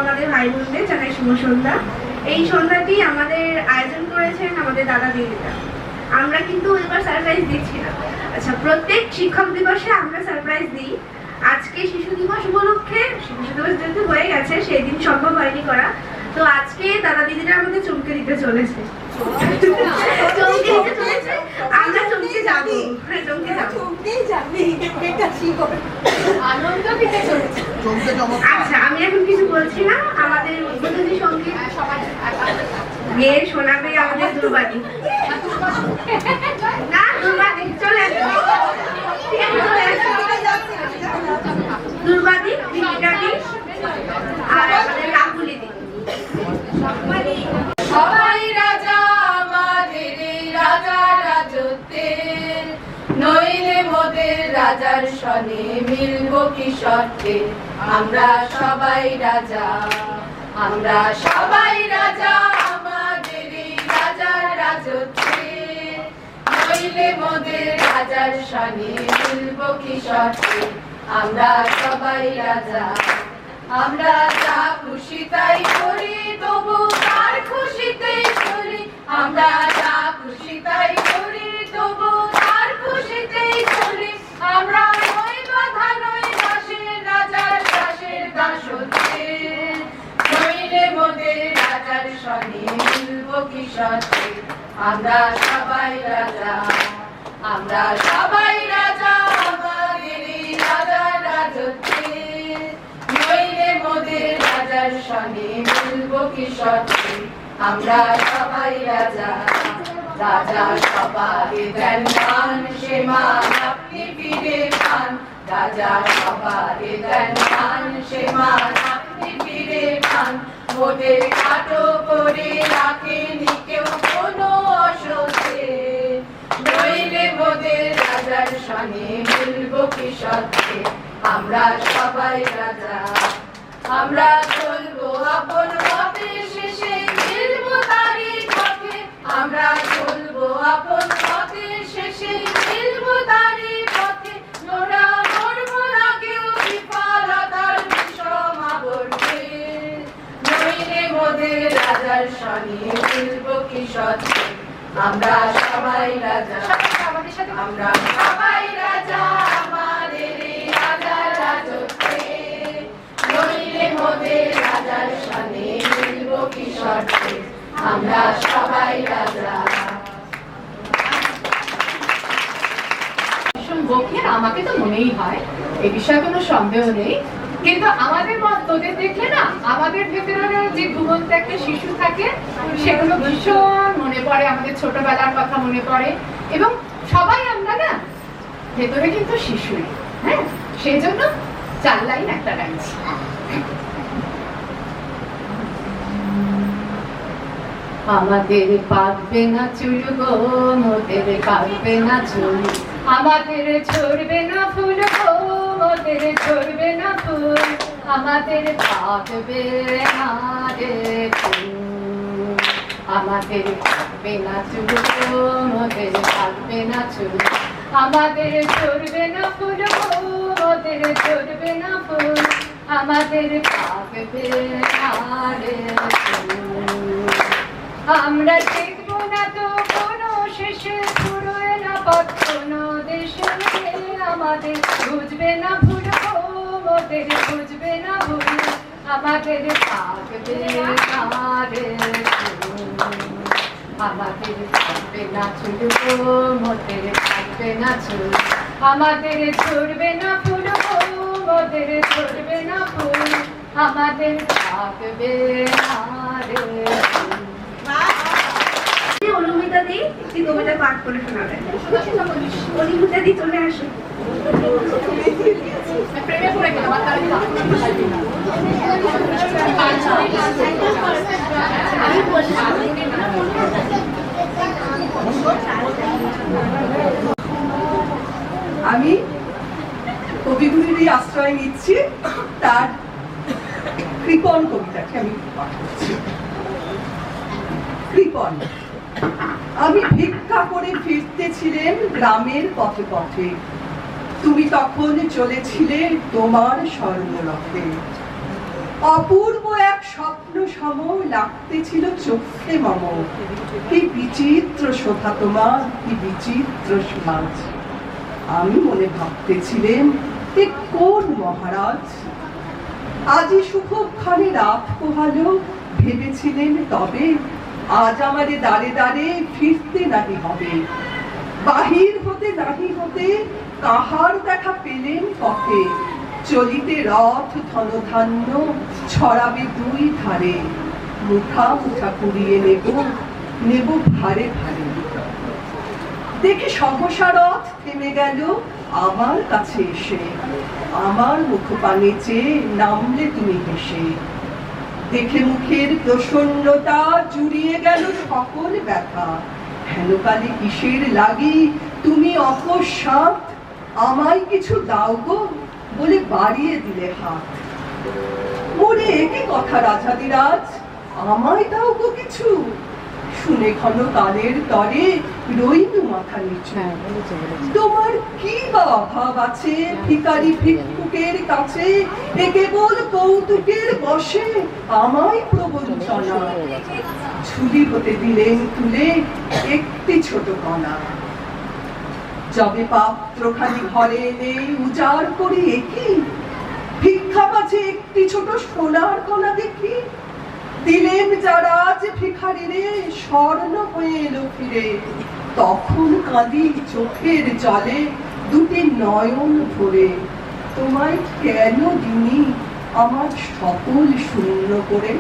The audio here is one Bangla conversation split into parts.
আমাদের ভাই বোনদের জানাই শুভ সন্ধ্যা। এই সন্ধ্যাটি আমাদের আয়োজন করেছেন আমাদের দাদা দিদিরা। আমরা কিন্তু এবার সারপ্রাইজ দিচ্ছি না। আচ্ছা, প্রত্যেক শিক্ষক দিবসে আমরা সারপ্রাইজ দিই। আজকে শিশু দিবস উপলক্ষে, শিশু দিবস যেহেতু হয়ে গেছে সেই দিন সম্ভব হয়নি করা, তো আজকে দাদা দিদিরা আমাদের চমকে দিতে চলেছে। আমরা চমকে যাবো, আচ্ছা আমি এখন কিছু বলছি না। আমাদের উদ্বোধনী সঙ্গীত গেয়ে শোনাবে আমাদের দুর্বাদী। না, দুর্বাদী চলে আসবে, দুর্বাদী, দীপিকাদি আর আমাদের কাকুলি দিদি। সবাই রাজা আমাদের রাজা রাজত্বে, নইলে মোদের রাজার সনে মিলব কি শর্তে। আমরা সবাই রাজা, আমরা সবাই রাজা আমাদের রাজার রাজত্বে, নইলে মোদের রাজার সনে মিলব কি শর্তে। আমরা সবাই রাজা, আমরা যা খুশি তাই করি, তবু তার খুশিতেই চলি। আমরা যা খুশি তাই করি, তবু তার খুশিতেই চলি। আমরা নই বাধা, নই দাসের, রাজার দাসের দাসত্বে, নইলে মোদের রাজার সনে মিলব কি শর্তে। আমরা সবাই রাজা, আমরা সবাই রাজা আমাদের রাজার রাজত্বে, নইলে মোদের রাজার সনে মিলব কি শর্তে। আমরা সবাই রাজা, রাজা সবাই দেন মান, সে মান আপনি ফিরে পান। রাজা সবাই দেন মান, সে মান আপনি ফিরে পান। মোদের খাটো করে রাখেনি কেউ কোনো অসতে, নইলে মোদের রাজার সনে মিলব কি শর্তে। আমরা সবাই রাজা, আমরা চলবো আপন পথে, শেষে মিলব তারই পথে। আমরা চলবো আপন পথে, শেষে মিলব তারই পথে। মোরা মরব না কেউ বিফলতার বিষম আবর্তে, নইলে মোদের রাজার সনে মিলব কি শর্তে। আমরা সবাই রাজা, আমরা সবাই রাজা আমাদের রাজার রাজত্বে, নইলে মোদের রাজার সনে মিলব কি শর্তে। আমরা সবাই রাজা। গভীর আমাকে তো মনেই হয়, এ বিষয়ে কোনো সন্দেহ নেই। কিন্তু আমাদের তোদের দেখলে না, আমাদের ভেতরে যে ঘুমন্ত একটা শিশু থাকে, সেগুলো ভীষণ মনে পড়ে, আমাদের ছোটবেলার কথা মনে পড়ে। এবং সবাই আমরা না ভেতরে কিন্তু শিশুই, হ্যাঁ, সেই জন্য 4 লাইন একটা গাইছি। আমাদের পাকবে না চুল গো, মোদের পাকবে না চুল। আমাদের ঝরবে না ফুল গো, মোদের ঝরবে না ফুল। আমাদের পাকবে না রে চুল। আমাদের পাকবে না চুল গো, মোদের পাকবে না চুল। আমাদের ঝরবে না ফুল গো, মোদের ঝরবে না ফুল। আমাদের পাকবে না রে চুল। আমরা দেখবো না তো কোনো শেষে, ফুরোয় না পথ কোনো দেশে। আমাদের বুঝবে না ভুল গো, মোদের বুঝবে না ভুল। আমাদের থাকবে না রে চুল। আমাদের থাকবে না চুল গো, মোদের থাকবে না চুল। আমাদের ঝরবে না ফুল গো, মোদের ঝরবে না ফুল। আমাদের থাকবে না রে চুল। অনুমিতা দি একটি কবিতা পাঠ করে শোনাবেন। অনুমিতা দি চলে আসুন। আমি কবিগুলির আশ্রয় নিচ্ছি, তার কৃপণ কবিতাকে আমি পাঠ করছি। কৃপণ। আমি ভিক্ষা করে ফিরতেছিলেন গ্রামের পথে পথে, তুমি তখন চলেছিলে তোমার স্বর্ণরথে। অপূর্ব এক স্বপ্ন সম লাগতেছিল চোখে মম। কি বিচিত্র শোভা তোমার, কি বিচিত্র সমাজ। আমি মনে ভাবতেছিলেন এ কোন মহারাজ। আজি সুখক্ষণে রাত পোহালো, ভেবেছিলেন তবে আজ আমারে দাঁড়ে দাঁড়ে ফিরতে নাহি হবে। বাহির হতে নাহি হতে কাহার দেখা পেলেন পথে। চলিতে রথ ধনধান্য ছড়াবে দুই ধারে। মুঠা মুঠা কুড়িয়ে নেব ভারে ভারে। দেখে সহসা রথ থেমে গেল আমার কাছে এসে। আমার মুখপানে চেয়ে নামলে তুমি হেসে। দেখে মুখের প্রসন্নতা জুড়িয়ে গেল সকল ব্যথা। হেনকালে কিসের লাগি তুমি অকস্মাৎ আমায় কিছু দাও গো বলে বাড়িয়ে দিলে হাত। মোরে একে কথা রাজাদিরাজ, আমায় দাও গো কিছু। শুনে ঘন কালের তরে রইনু মাথা নিচু। তোমার কি বা অভাব আছে ভিখারি ভিক্ষুকের কাছে? এ কেবল কৌতুকের বশে আমায় প্রবঞ্চনা। ঝুলি হতে দিলেন তুলে একটি ছোট কণা। যবে পাত্রখানি ঘরে এনে উজাড় করি একি, ভিক্ষা মাঝে একটি ছোট সোনার কণা দেখি। দিলেন যারা যে ভিখারিরে স্বর্ণ হয়ে এলো ফিরে। তখন কাঁদি চোখের জলে দুটি নয়ন ভরে। তোমায় কেন দিনি আমার সকল শূন্য করে।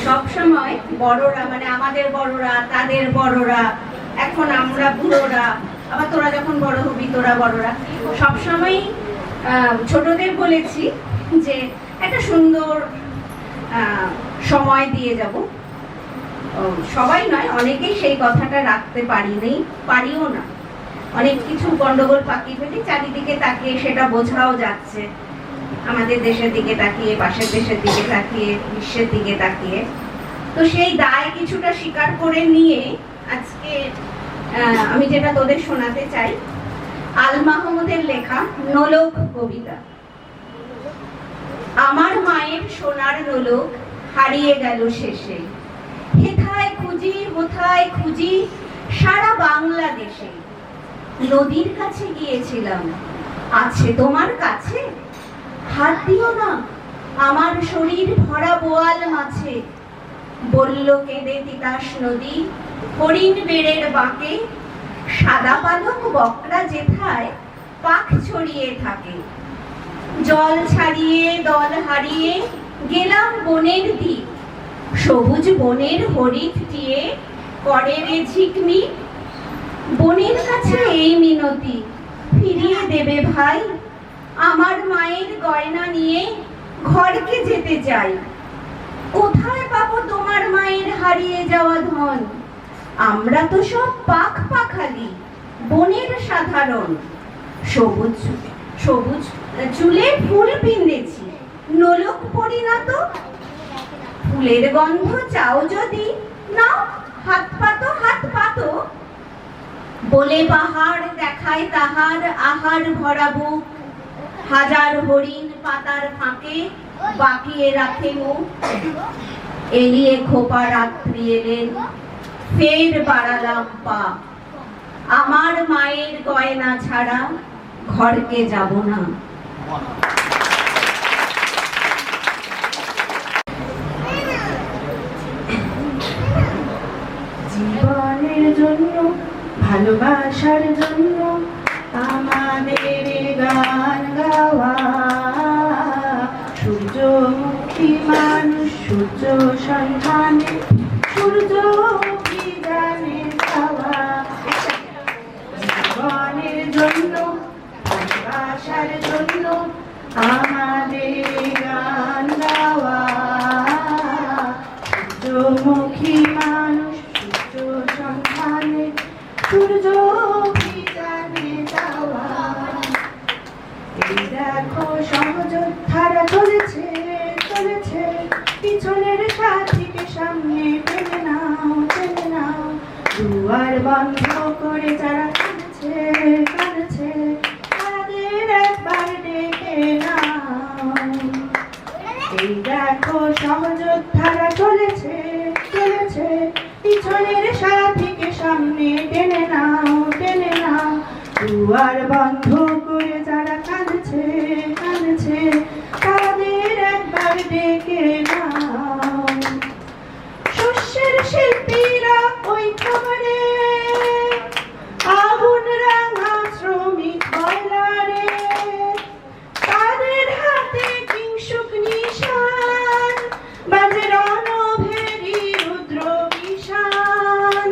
সবসময় বড়রা, মানে আমাদের বড়রা, তাদের বড়রা, এখন আমরা বুড়োরা, আবার তোরা যখন বড় হবি তোরা বড়রা, সবসময় ছোটদের বলেছি যে একটা সুন্দর সময় দিয়ে যাব। সবাই নয়, অনেকেই সেই কথাটা রাখতে পারিও না। অনেক কিছু গন্ডগোল পাকিয়ে ফেলি, চারিদিকে তাকিয়ে সেটা বোঝাও যাচ্ছে। আমাদের দেশের দিকে তাকিয়ে, পাশের দেশের দিকে তাকিয়ে, বিশ্বের দিকে তাকিয়ে। তো সেই দায় কিছুটা স্বীকার করে নিয়ে আজকে আমি যেটা তোদের শোনাতে চাই, আল মাহমুদের লেখা নোলক কবিতা। আমার মায়ের সোনার নোলক হারিয়ে গেল শেষে। হেথায় খুঁজি হোথায় খুঁজি সারা বাংলাদেশে। নদীর কাছে গিয়েছিলাম, আছে তোমার কাছে? হাত দিও না, আমার শরীর ভরা বোয়াল মাছে। বলল কেঁদে তিতাস নদী হরিণ বেড়ের বাঁকে। সাদা পালক বকরা যেথায় পাখ ছড়িয়ে থাকে। জল ছাড়িয়ে দল হারিয়ে গেলাম বনের দিক। সবুজ বনের হরিৎ টিয়ে করে রে ঝিকমি। বনের কাছে এই মিনতি, ফিরিয়ে দেবে ভাই। আমার মায়ের গয়না নিয়ে ঘরকে যেতে চাই। কোথায় পাবো তোমার মায়ের হারিয়ে যাওয়া ধন? আমরা তো সব পাখ পাখালি, বনের সাধারণ। সবুজ সবুজ চুলে ফুল পিন্দেছি, নোলক পরি না তো। ফুলের গন্ধ চাও যদি নাও, হাত পাতো হাত পাতো। বলে পাহাড় দেখায় তাহার আহার ভরা বুক। হাজার হরিণ পাতার ফাঁকে বাকিয়ে রাখে মুখ। এলিয়ে খোপা রাত্রি এলেন, ফের বাড়ালাম পা। আমার মায়ের গয়না ছাড়া ঘরকে যাব না। জীবনের জন্য, ভালোবাসার জন্য আমাদের গান গাওয়া। সূর্যমুখী মানুষ সূর্য সন্ধানে, সূর্যমুখী গানে গাওয়া। জীবনের জন্য, ভালোবাসার জন্য আমাদের গান গাওয়া। সূর্যমুখী মানুষ সূর্য সন্ধানে, সূর্যমুখী গানে গাওয়া। এই দেখো সহযোদ্ধারা চলেছে চলেছে, পিছনের সাথীকে সামনে বন্ধ করে যারা কাঁদছে কাঁদছে তাদের একবার ডেকে নাও। এই দেখো সহযোদ্ধারা চলেছে চলেছে পিছনের সাথীকে সামনে টেনে নাও টেনে নাও। দুয়ার বন্ধ করে যারা কাঁদছে কাঁদছে তাদের একবার ডেকে নাও। শস্যের শিল্পীরা ওই খামারে আগুন রাঙা শ্রমিক বয়লারে তাদের হাতে কিংসুক নিশান বাজে রণভেরী রুদ্র বিষান।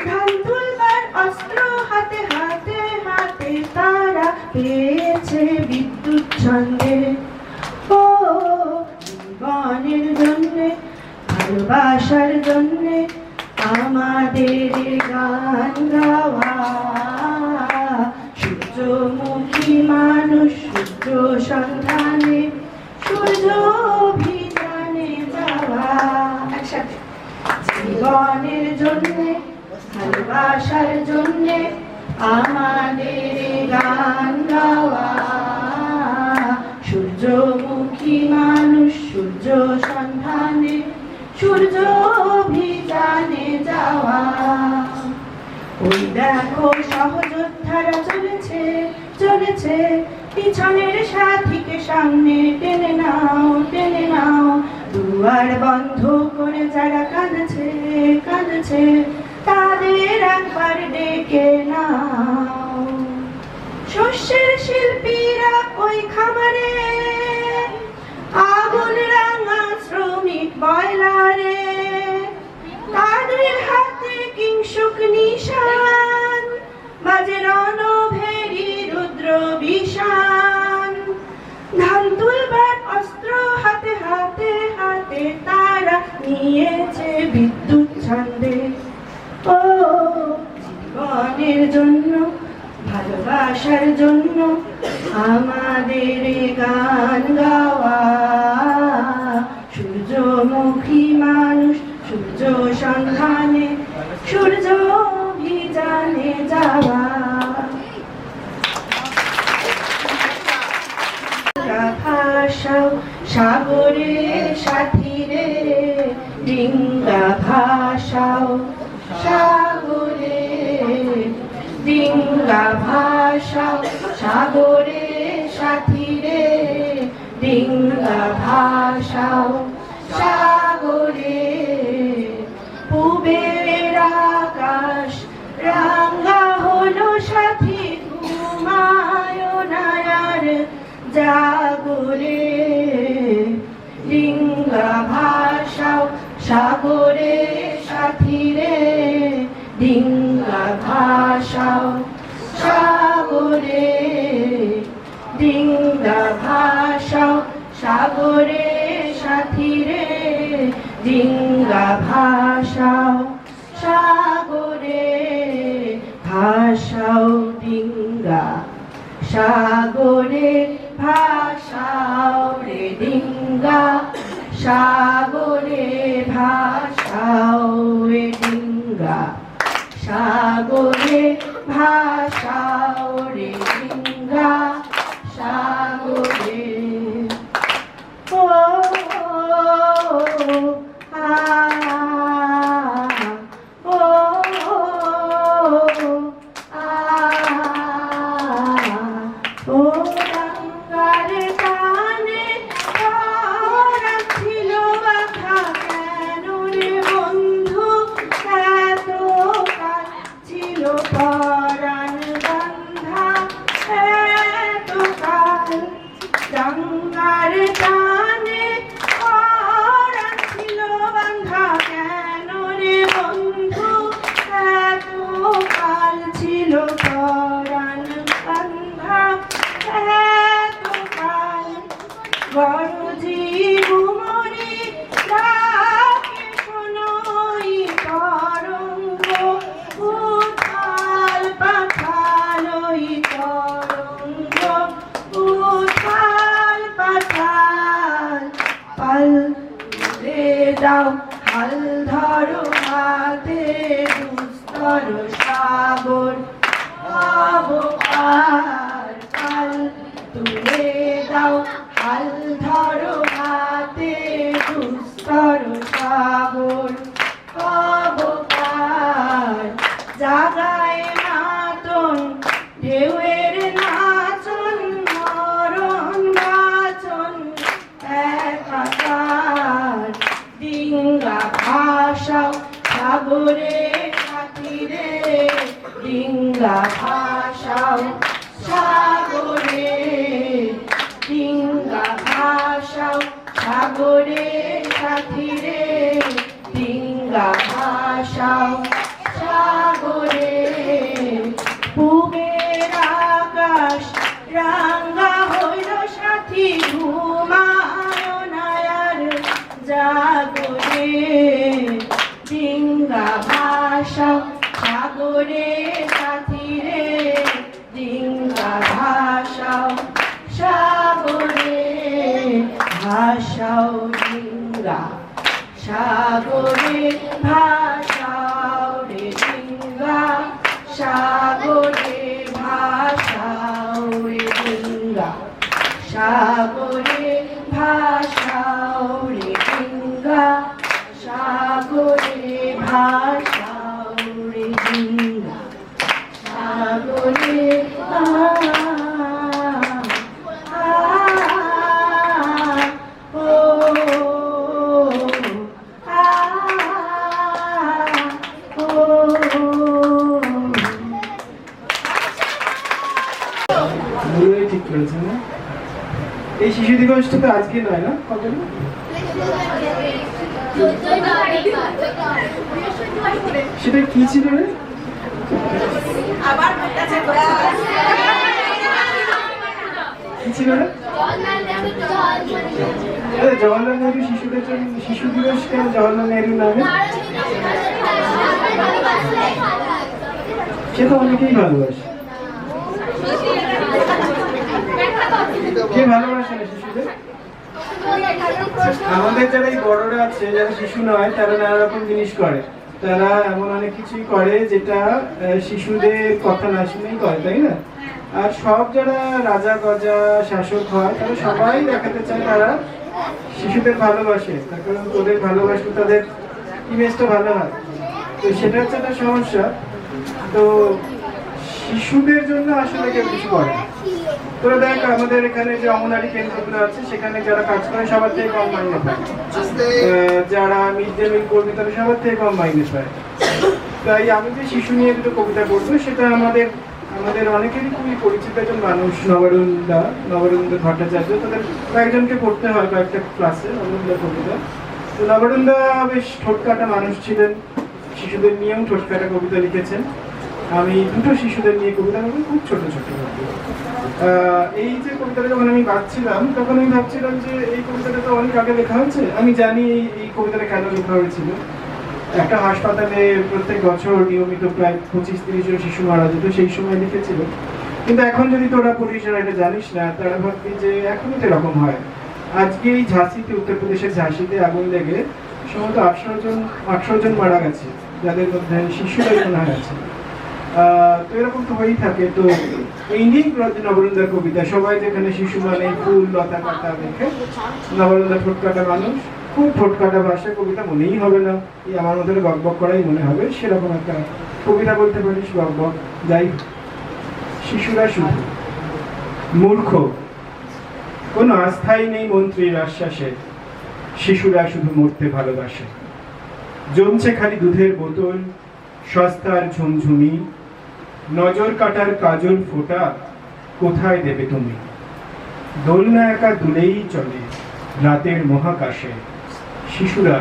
ধান তুলবার অস্ত্র হাতে হাতে হাতে তারা পেয়েছে বিদ্যুৎ ছন্দে। ও জীবনের জন্যে ভালোবাসার জন্যে আমাদের গান গাওয়া। সূর্যমুখী মানুষ সূর্য সন্ধানে সূর্য অভিযানে যাওয়া। একসাথে জীবনের জন্যে ভালোবাসার জন্যে আমাদের গান গাওয়া। সূর্যমুখী মানুষ সূর্য সন্ধানে সূর্য অভিযানে যাওয়া। ওই দেখো সহযোদ্ধারা চলেছে চলেছে পিছনের সাথীকে সামনে টেনে নাও টেনে নাও। দুয়ার বন্ধ করে যারা কাঁদছে কাঁদছে তাদের একবার ডেকে নাও। শস্যের শিল্পীরা ওই খামারে আগুন রাঙা শ্রমিক বয়লারে তাদের হাতে কিংসুক নিশান বাজে রণভেরী রুদ্র বিষান। ধান তুলবার অস্ত্র হাতে হাতে হাতে তারা নিয়েছে বিদ্যুৎ ছন্দে। ও জীবনের জন্য ভালোবাসার জন্য আমাদের গান গাওয়া। সূর্যমুখী মানুষ সূর্য সন্ধানে সূর্য অভিযানে যাওয়া। ভাষাও সাগরে সাথীরে ডিঙ্গা ভাষাও সাগরে ডিঙ্গা ভাষাও সাগরে সাথীরে ডিঙ্গা ভাষাও সাগরে। পূবের আকাশ রাঙা হলো সাথী ঘুমায় নায়ার জাগরে। ডিঙ্গা ভাষাও সাগরে সাথীরে ডিঙ্গা ভাষাও সাগরে ডিঙ্গা ভাষাও সাগরে সাথীরে ডিঙ্গা ভাষাও সাগরে ভাষাও ডিঙ্গা সাগরে ভাষাও রে ডিঙ্গা সাগরে ভাষাও রে ডিঙ্গা সাগরে ভাষাও রে ডিঙ্গা সাগরে। ও আ ও আ ও গঙ্গার টানে ছিল বাধা কেন রে বন্ধু এত কাল ছিল পরাণ বন্ধা এত কাল। গঙ্গার টানে ছিল বাধা কেন রে বন্ধু এত কাল ছিল পরাণ বন্ধা এত কাল। গরজি গুমরি ডাকে শোনোই তরঙ্গ উথাল পাথাল ওই তরঙ্গ উথাল পাথাল। পাল রে দাও হাল ধরো হাতে দুস্তর ধরো সাগর পার পাল তুলে দাও হাল ধরো হাতে দুস্তর সাগর পার জাগায় নাতন ঢেউয়ের নাচন মরণ বাচন একাকার ডিঙ্গা ভাষাও সাগরে সাথীরে ডিঙ্গা ভাষাও সাগরে ডিঙ্গা ভাষাও সাগরে সাথীরে ডিঙ্গা ভাষাও সাগরে পূবের আকাশ রাঙ্গা হইল সাথী ঘুমায় নায়ার জাগরে ডিঙ্গা ভাষাও সাগরে সাথীরে ডিঙ্গা ভাষাও সাগরে ভাষাও ডিঙ্গা সাগরে ভাষাও রে ডিঙ্গা সাগরে ভাষাও রে ডিঙ্গা সাগরে ভাষাও রে ডিঙ্গা সাগরে ভাষাও রে ডিঙ্গা সাগরে ঠিক করেছেন না? এই শিশু দিবসটা তো আজকে নয় না, কবে না? সেটা কি ছিল রে? কি ছিল রে? জওয়াহরলাল নেহরু শিশুদের জন্য শিশু দিবস কেন জওয়াহরলাল নেহরু নামে? সে তো অনেকেই ভালোবাসে। কে ভালোবাসে না শিশুদের? আমাদের যারা এই বড়রা আছে, যারা শিশু নয়, তারা নানা রকম জিনিস করে। তারা এমন অনেক কিছুই করে যেটা শিশুদের কথা না শুনেই করে, তাই না? আর সব যারা রাজা গজা শাসক হয়, তারা সবাই দেখাতে চায় তারা শিশুদের ভালোবাসে, তার কারণ তোদের ভালোবাসলে তাদের ইমেজটা ভালো হয়। তো সেটা হচ্ছে একটা সমস্যা। তো শিশুদের জন্য আসলে কেউ কিছু করে না। তোরা দেখ, আমাদের এখানে যে অঙ্গনারী কেন্দ্রগুলো আছে, সেখানে যারা কাজ করে সবার থেকে কম মাইনে পায়, যারা মিড ডে মিল করবে তারা সবার থেকে কম মাইনে পায়। তাই আমি যে শিশু নিয়ে দুটো কবিতা পড়বো, সেটা আমাদের অনেকেরই খুবই পরিচিত একজন মানুষ, নবরুন্দা ভট্টাচার্য। তাদের কয়েকজনকে পড়তে হয় কয়েকটা ক্লাসে নবরুন্দার কবিতা। তো নবরুন্দা বেশ ঠোঁটকাটা মানুষ ছিলেন, শিশুদের নিয়েও ঠোঁটকাটা কবিতা লিখেছেন। আমি দুটো শিশুদের নিয়ে কবিতা বলবো, খুব ছোট ছোট। এই যে কবিতাটা যখন আমি বাঁচছিলাম, তখন আমি ভাবছিলাম যে এই কবিতাটা তো অনেক আগে লেখা হয়েছে। আমি জানি এই কবিতাটা কেন লেখা হয়েছিল। একটা হাসপাতালে প্রত্যেক বছর নিয়মিত প্রায় 25-30 জন শিশু মারা যেত, সেই সময় লিখেছিল। কিন্তু এখন যদি তোরা পড়িস আর এটা জানিস না, তারা ভাববি যে এখনই তো এরকম হয়। আজকে এই ঝাঁসিতে, উত্তরপ্রদেশের ঝাঁসিতে আগুন লেগে সম্ভবত 18 জন মারা গেছে, যাদের মধ্যে শিশুরাই মনে আছে। তো এরকম তো হয়েই থাকে। তো ইন্ডিয়ান নবরুন্দার কবিতা, সবাই যেখানে শিশু মানে ফুল লতা পাতা দেখে, নবরুন্দা ঠোঁটকাটা মানুষ, খুব ঠোঁটকাটা ভাষা, কবিতা মনেই হবে না, এই আমার মধ্যে বক বক করাই মনে হবে, সেরকম একটা কবিতা বলতে পারিস, বক বক। যাই, শিশুরা শুধু মূর্খ, কোনো আস্থাই নেই মন্ত্রীর আশ্বাসে, শিশুরা শুধু মরতে ভালোবাসে। জমছে খালি দুধের বোতল, সস্তার ঝুমঝুমি, নজর কাটার কাজল ফোঁটা কোথায় দেবে তুমি? দোলনা একা দুলেই চলে রাতের মহাকাশে, শিশুরা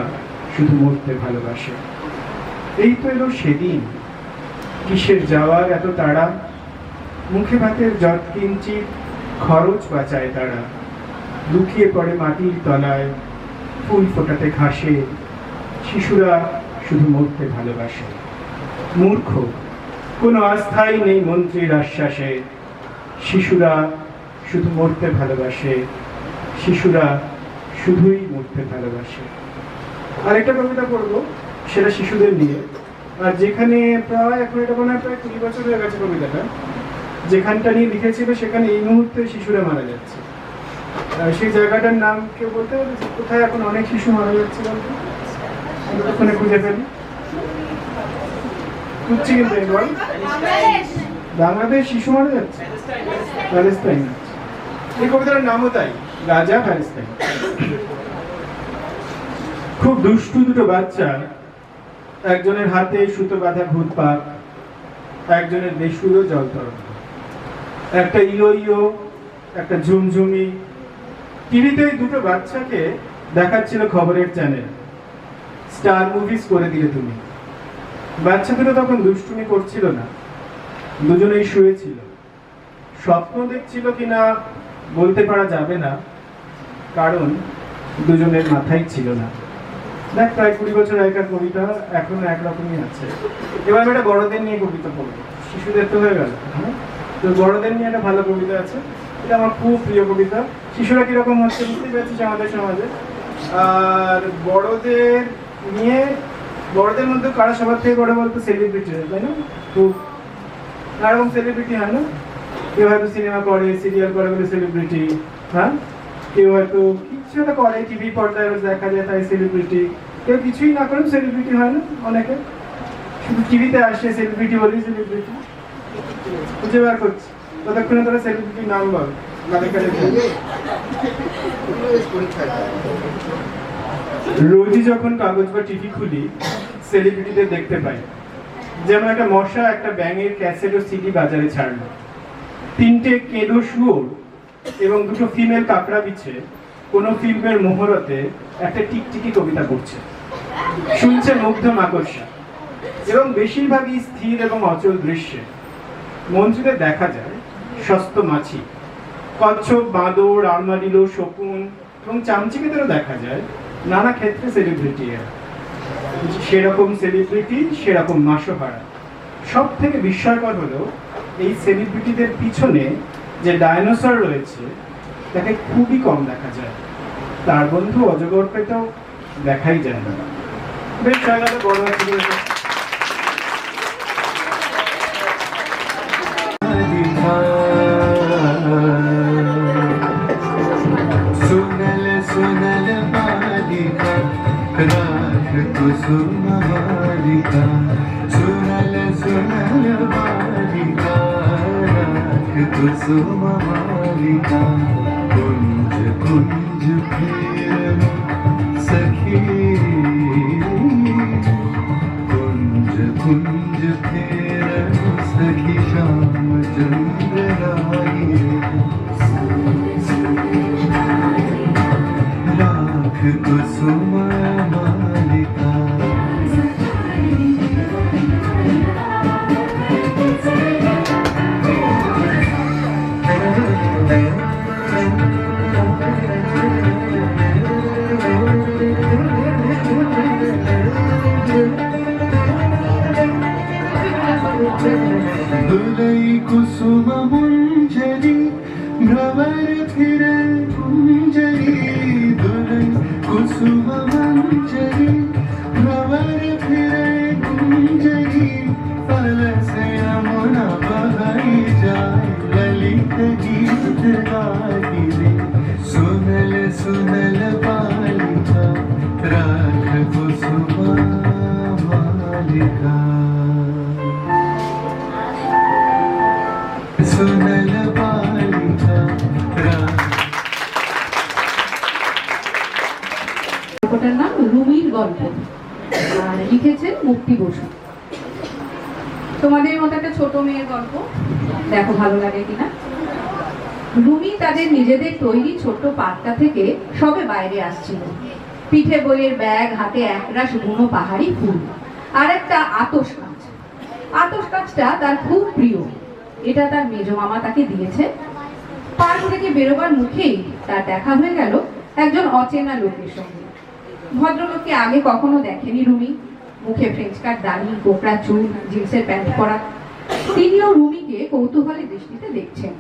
শুধু মরতে ভালোবাসে। এই তো এলো সেদিন, কিসের যাওয়ার এত তাড়া, মুখে ভাতের যত কিঞ্চিত খরচ বাঁচায় তারা, লুকিয়ে পড়ে মাটির তলায় ফুল ফোটাতে ঘাসে, শিশুরা শুধু মরতে ভালোবাসে। মূর্খ, কোনো আস্থাই নেই মন্ত্রীর আশ্বাসে, শিশুরা শুধু মরতে ভালোবাসে, শিশুরা শুধুই মরতে ভালোবাসে। আরেকটা কবিতা পড়বো, সেটা শিশুদের নিয়ে। আর যেখানে প্রায় এখন এটা মনে হয় প্রায় 20 বছর হয়ে গেছে কবিতাটা, যেখানটা নিয়ে লিখেছিল সেখানে এই মুহূর্তে শিশুরা মারা যাচ্ছে। সেই জায়গাটার নাম কেউ বলতে পারবে কোথায় এখন অনেক শিশু মারা যাচ্ছে? বলতে ওখানে খুঁজে ফেলি, খুঁজছি কিন্তু বল, বাংলাদেশ শিশু মারা যাচ্ছে, প্যালেস্টাইন। এই কবিতার নামও তাই, রাজা প্যালেস্টাইন। খুব দুষ্টু দুটো বাচ্চা, একজনের হাতে সুতো বাঁধা ভূত পাক, একজনের বেসুরো জল তরঙ্গ, একটা ইয়ো ইয়ো, একটা ঝুমঝুমি। টিভিতে ওই দুটো বাচ্চাকে দেখাচ্ছিল খবরের চ্যানেল, স্টার মুভিজ করে দিলে তুমি। বাচ্চা দুটো তখন দুষ্টুমি করছিল না, দুজনেই শুয়েছিল। স্বপ্ন দেখছিল কিনা বলতে পারা যাবে না, কারণ দুজনের মাথায় ছিল না। দেখ, প্রায় 20 বছর আগেকার কবিতা এখনো একরকমই আছে। এবার আমি একটা বড়দের নিয়ে কবিতা পড়বো, শিশুদের তো হয়ে গেল। হ্যাঁ, তো বড়দের নিয়ে একটা ভালো কবিতা আছে, এটা আমার খুব প্রিয় কবিতা। শিশুরা কিরকম হচ্ছে বুঝতে পারছিস আমাদের সমাজে। আর বড়দের নিয়ে, বড়দের মধ্যে কারা সবার থেকে বড় বলতো? সেলিব্রিটি, তাই না? খুব নানারকম সেলিব্রিটি হয় না? কেউ হয়তো সিনেমা করে, সিরিয়াল করে বলে সেলিব্রিটি। হ্যাঁ, কেউ হয়তো কিছু একটা করে, টিভি পর্দায় দেখা যায় তাই সেলিব্রিটি। কেউ কিছুই না করেও সেলিব্রিটি হয় না? অনেকে শুধু টিভিতে আসে সেলিব্রিটি বলেই সেলিব্রিটি। খুঁজে বার করছি, ততক্ষণে তারা সেলিব্রিটির নাম বল। রোজই যখন কাগজ বা টিভি খুলি সেলিব্রিটিদের দেখতে পাই। যেমন একটা মশা একটা ব্যাঙের ক্যাসেট ও সিডি বাজারে ছাড়লো, 3টে কেঁদো শুয়োর এবং 2টো ফিমেল কাঁকড়া বিছে কোনো ফিল্মের মোহরতে একটা টিকটিকি কবিতা পড়ছে, শুনছে মুগ্ধ মাকড়সা, এবং বেশিরভাগই স্থির এবং অচল দৃশ্যে। মঞ্চে দেখা যায় সস্ত মাছি, কচ্ছপ, বাঁদর, আর্মাডিলো, শকুন এবং চামচিকেদেরও দেখা যায় নানা ক্ষেত্রে সেলিব্রিটি। সেরকম সেলিব্রিটি সেরকম মাসোহারা। সব থেকে বিস্ময়কর হলো এই সেলিব্রিটিদের পিছনে যে ডাইনোসর রয়েছে তাকে খুবই কম দেখা যায়, তার বন্ধু অজগরকে তো দেখাই যায় না। বেশ জায়গাটা বড় আছে। सुनल बालिका राख कुसुम बालिका, सुनल बालिका राख कुसुम बालिका, कुंज कुंज फिर सखी, कुंज कुंज फिर सखी, श्याम चंद्र राय राख कुसुम मालिका। दुलई कुसुम मुंजरी भ्रवर फिर कुंजरी, दुलई कुसुम मंजरी भ्रवर फिर कुंजरी, पल से यमुना बहई जाए ललित गीत गाई रे, सुनल सुनल बालिका राख कुसुम मालिका, सुनल बालिका राख। গল্পটার নাম রুমির গল্প, আর লিখেছেন মুক্তি বসু। তোমাদের মতো একটা ছোট মেয়ের গল্প, দেখো ভালো লাগে কিনা। রুমি তাদের নিজেদের তৈরি ছোট্ট পার্কটা থেকে সবে বাইরে আসছিল। পিঠে বইয়ের ব্যাগ, হাতে একরাশ বুনো পাহাড়ি ফুল, আর একটা আতশ কাঁচ। আতশ কাঁচটা তার খুব প্রিয়, এটা তার মেজ মামা তাকে দিয়েছে। পার্ক থেকে বেরোবার মুখেই তার দেখা হয়ে গেল একজন অচেনা লোকের সঙ্গে। ভদ্রলোককে আগে কখনো দেখেনি রুমি, মুখে ফ্রেঞ্চ কাট দাড়ি, কোকড়া চুল, জিন্সের প্যান্ট পরা। তিনিও রুমিকে কৌতূহলী দৃষ্টিতে দেখছেন।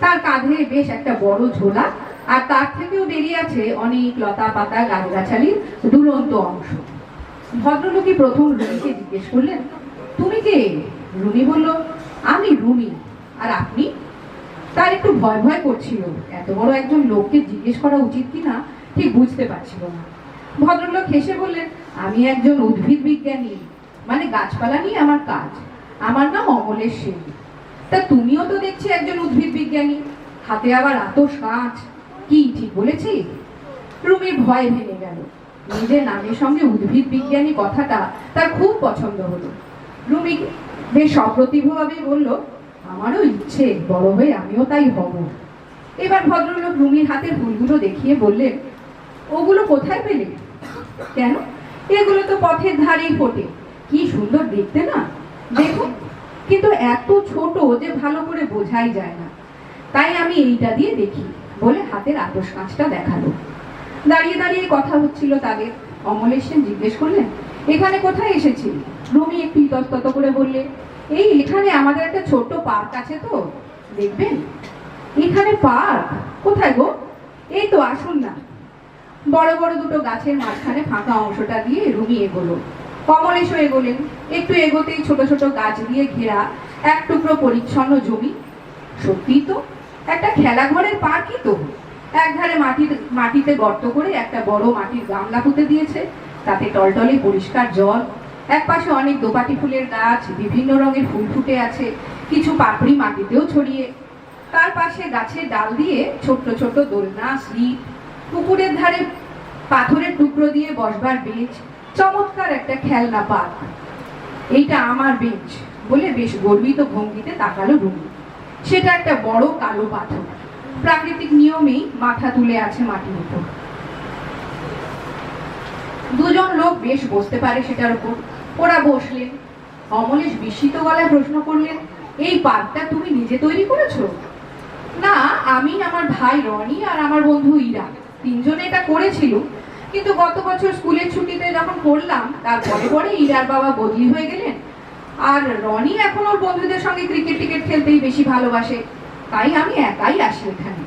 তার কাঁধে বেশ একটা বড় ঝোলা, আর তার থেকেও বেরিয়ে আছে অনেক লতা পাতা গাছগাছালির দুলন্ত অংশ। ভদ্রলোকই প্রথম রুমিকে জিজ্ঞেস করলেন, তুমি কে? রুমি বলল, আমি রুমি। আর আপনি? তার একটু ভয় ভয় করছিল, এত বড় একজন লোককে জিজ্ঞেস করা উচিত কিনা ঠিক বুঝতে পারছিল না। ভদ্রলোক হেসে বললেন, আমি একজন উদ্ভিদ বিজ্ঞানী, মানে গাছপালা নিয়ে আমার কাজ। আমার নাম অমলেশ সেন। তা তুমিও তো দেখছি একজন উদ্ভিদ বিজ্ঞানী, হাতে আবার আতশ কাঁচ, কি ঠিক বলেছি? রুমির ভয় ভেঙে গেল। নিজের নামের সঙ্গে উদ্ভিদ বিজ্ঞানী কথাটা তার খুব পছন্দ হলো। রুমি বেশ অপ্রতিভভাবে বলল, আমারও ইচ্ছে বড় হয়ে আমিও তাই হব। এবার ভদ্রলোক রুমির হাতের ফুলগুলো দেখিয়ে বললেন, ওগুলো কোথায় পেলে? কেন, এগুলো তো পথের ধারেই ফোটে, কি সুন্দর দেখতে না, দেখো। কিন্তু এত ছোট যে ভালো করে বোঝাই যায় না, তাই আমি এইটা দিয়ে দেখি বলে হাতের আতশ কাঁচটা দেখালো। দাঁড়িয়ে দাঁড়িয়ে কথা হচ্ছিল তাদের। অমলেশ সেন জিজ্ঞেস করলেন, এখানে কোথায় এসেছি? রুমি একটু ইতস্তত করে বললে, এই এখানে আমাদের একটা ছোট্ট পার্ক আছে, তো দেখবেন। এখানে পার্ক? কোথায় গো? এই তো, আসুন না। বড় বড় দুটো গাছের মাঝখানে ফাঁকা অংশটা দিয়ে রুমি এগোলো। অমলেশও এগোলেন। একটু এগোতেই ছোট ছোট গাছ দিয়ে ঘেরা এক টুকরো পরিচ্ছন্ন জমি। সত্যি তো একটা খেলাঘরের পার্কই তো। একধারে মাটিতে গর্ত করে একটা বড় মাটির গামলা পুঁতে দিয়েছে, তাতে টলটলে পরিষ্কার জল। একপাশে অনেক দোপাটি ফুলের গাছ, বিভিন্ন রঙের ফুল ফুটে আছে, কিছু পাপড়ি মাটিতেও ছড়িয়ে। তার পাশে গাছের ডাল দিয়ে ছোট্ট ছোট্ট দোলনা, স্লিপ। পুকুরের ধারে পাথরের টুকরো দিয়ে বসবার বেঞ্চ, চমৎকার একটা খেলনা পার্ক। এইটা আমার বেঞ্চ বলে বেশ গর্বিত ভঙ্গিতে তাকালো রুমি। সেটা একটা বড় কালো পাথর, প্রাকৃতিক নিয়মেই মাথা তুলে আছে মাটির উপর। দুজন লোক বেশ বসতে পারে সেটার উপর। ওরা বসলেন। অমলেশ বিস্মিত গলায় প্রশ্ন করলেন, এই পার্কটা তুমি নিজে তৈরি করেছো? না, আমি, আমার ভাই রনি আর আমার বন্ধু ইরা, তিনজনে এটা করেছিল। কিন্তু গত বছর স্কুলের ছুটিতে যখন করলাম, তারপরে পরে ইরার বাবা বদলি হয়ে গেলেন, আর রনি এখন ওর বন্ধুদের সঙ্গে ক্রিকেট টিকেট খেলতেই বেশি ভালোবাসে, তাই আমি একাই আসি এখানে।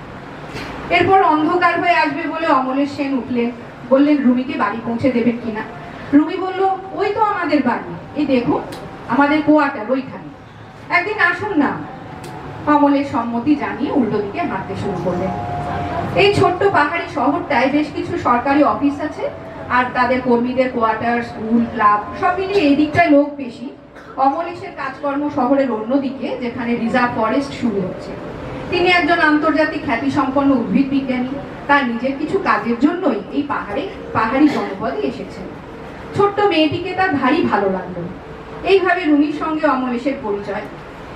এরপর অন্ধকার হয়ে আসবে বলে অমলেশ সেন উঠলেন, বললেন, রুমিকে বাড়ি পৌঁছে দেবেন কিনা। রুমি বলল, ওই তো আমাদের বাড়ি, এই দেখো আমাদের কোয়ার্টার ওইখানে, একদিন আসুন না। অমলের সম্মতি জানিয়ে উল্টো দিকে হাঁটতে শুরু করলেন। এই ছোট্ট পাহাড়ি শহরটায় বেশ কিছু সরকারি অফিস আছে, আর তাদের কর্মীদের কোয়ার্টার, স্কুল, ক্লাব সব মিলিয়ে এই দিকটায় লোক বেশি। অমলেশের কাজকর্ম শহরের অন্যদিকে, যেখানে রিজার্ভ ফরেস্ট শুরু হচ্ছে। তিনি একজন আন্তর্জাতিক খ্যাতিসম্পন্ন উদ্ভিদ বিজ্ঞানী। তার নিজের কিছু কাজের জন্যই এই পাহাড়ি জনপদে এসেছেন। ছোট্ট মেয়েটিকে তার ভারী ভালো লাগলো। এইভাবে রুমির সঙ্গে অমলেশের পরিচয়।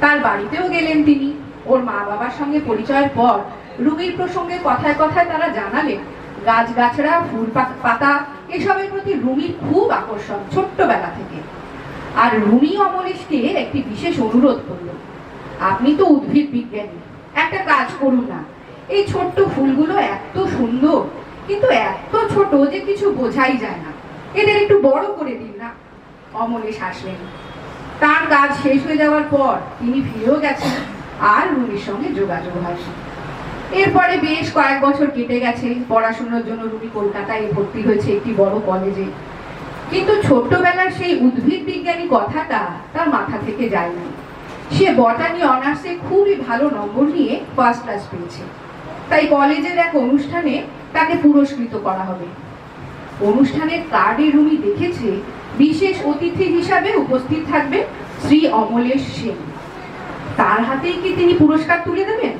তার বাড়িতেও গেলেন তিনি। ওর মা বাবার সঙ্গে পরিচয়ের পর রুমির প্রসঙ্গে কথায় কথায় তারা জানালেন, গাছগাছড়া, ফুল পাতা এসবের প্রতি রুমির খুব আকর্ষণ ছোট্টবেলা থেকে। আর রুমি অমলেশকে একটি বিশেষ অনুরোধ করল, আপনি তো উদ্ভিদ বিজ্ঞানী, একটা কাজ করুন না, এই ছোট্ট ফুলগুলো এত সুন্দর, কিন্তু এত ছোট যে কিছু বোঝাই যায় না, এদের একটু বড় করে দিন না। অমলেশ হাসলেন। তার কাজ শেষ হয়ে যাওয়ার পর তিনি ফিরেও গেছেন, আর রুমির সঙ্গে যোগাযোগ হয়নি। এরপরে বেশ কয়েক বছর কেটে গেছে। পড়াশোনার জন্য রুমি কলকাতায় ভর্তি হয়েছে একটি বড় কলেজে। কিন্তু ছোট্টবেলার সেই উদ্ভিদ বিজ্ঞানী কথাটা তার মাথা থেকে যায়নি। সে বটানি অনার্সে খুবই ভালো নম্বর নিয়ে ফার্স্ট ক্লাস পেয়েছে। তাই কলেজের এক অনুষ্ঠানে তাকে পুরস্কৃত করা হবে। অনুষ্ঠানের কার্ডে রুমি দেখেছে বিশেষ অতিথি হিসাবে উপস্থিত থাকবে শ্রী অমলেশ সেন। তার হাতেই কি তিনি পুরস্কার তুলে দেবেন?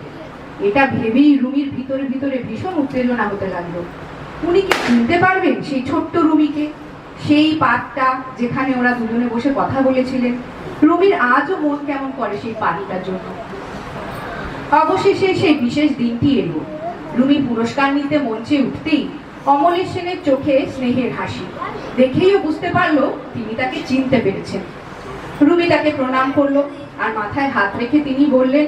এটা ভেবেই রুমির ভিতরে ভিতরে ভীষণ উত্তেজনা হতে লাগলো। উনি কি চিনতে পারবেন সেই ছোট্ট রুমিকে, সেই পার্কটা যেখানে ওরা দুজনে বসে কথা বলেছিলেন? রুমির আজও মন কেমন করে সেই পার্কটার জন্য। অবশেষে সেই বিশেষ দিনটি এলো। রুমি পুরস্কার নিতে মঞ্চে উঠতেই অমলেশ সেনের চোখে স্নেহের হাসি। দেখেইও বুঝতে পারলো তিনি তাকে চিনতে পেরেছেন। রুমি তাকে প্রণাম করলো, আর মাথায় হাত রেখে তিনি বললেন,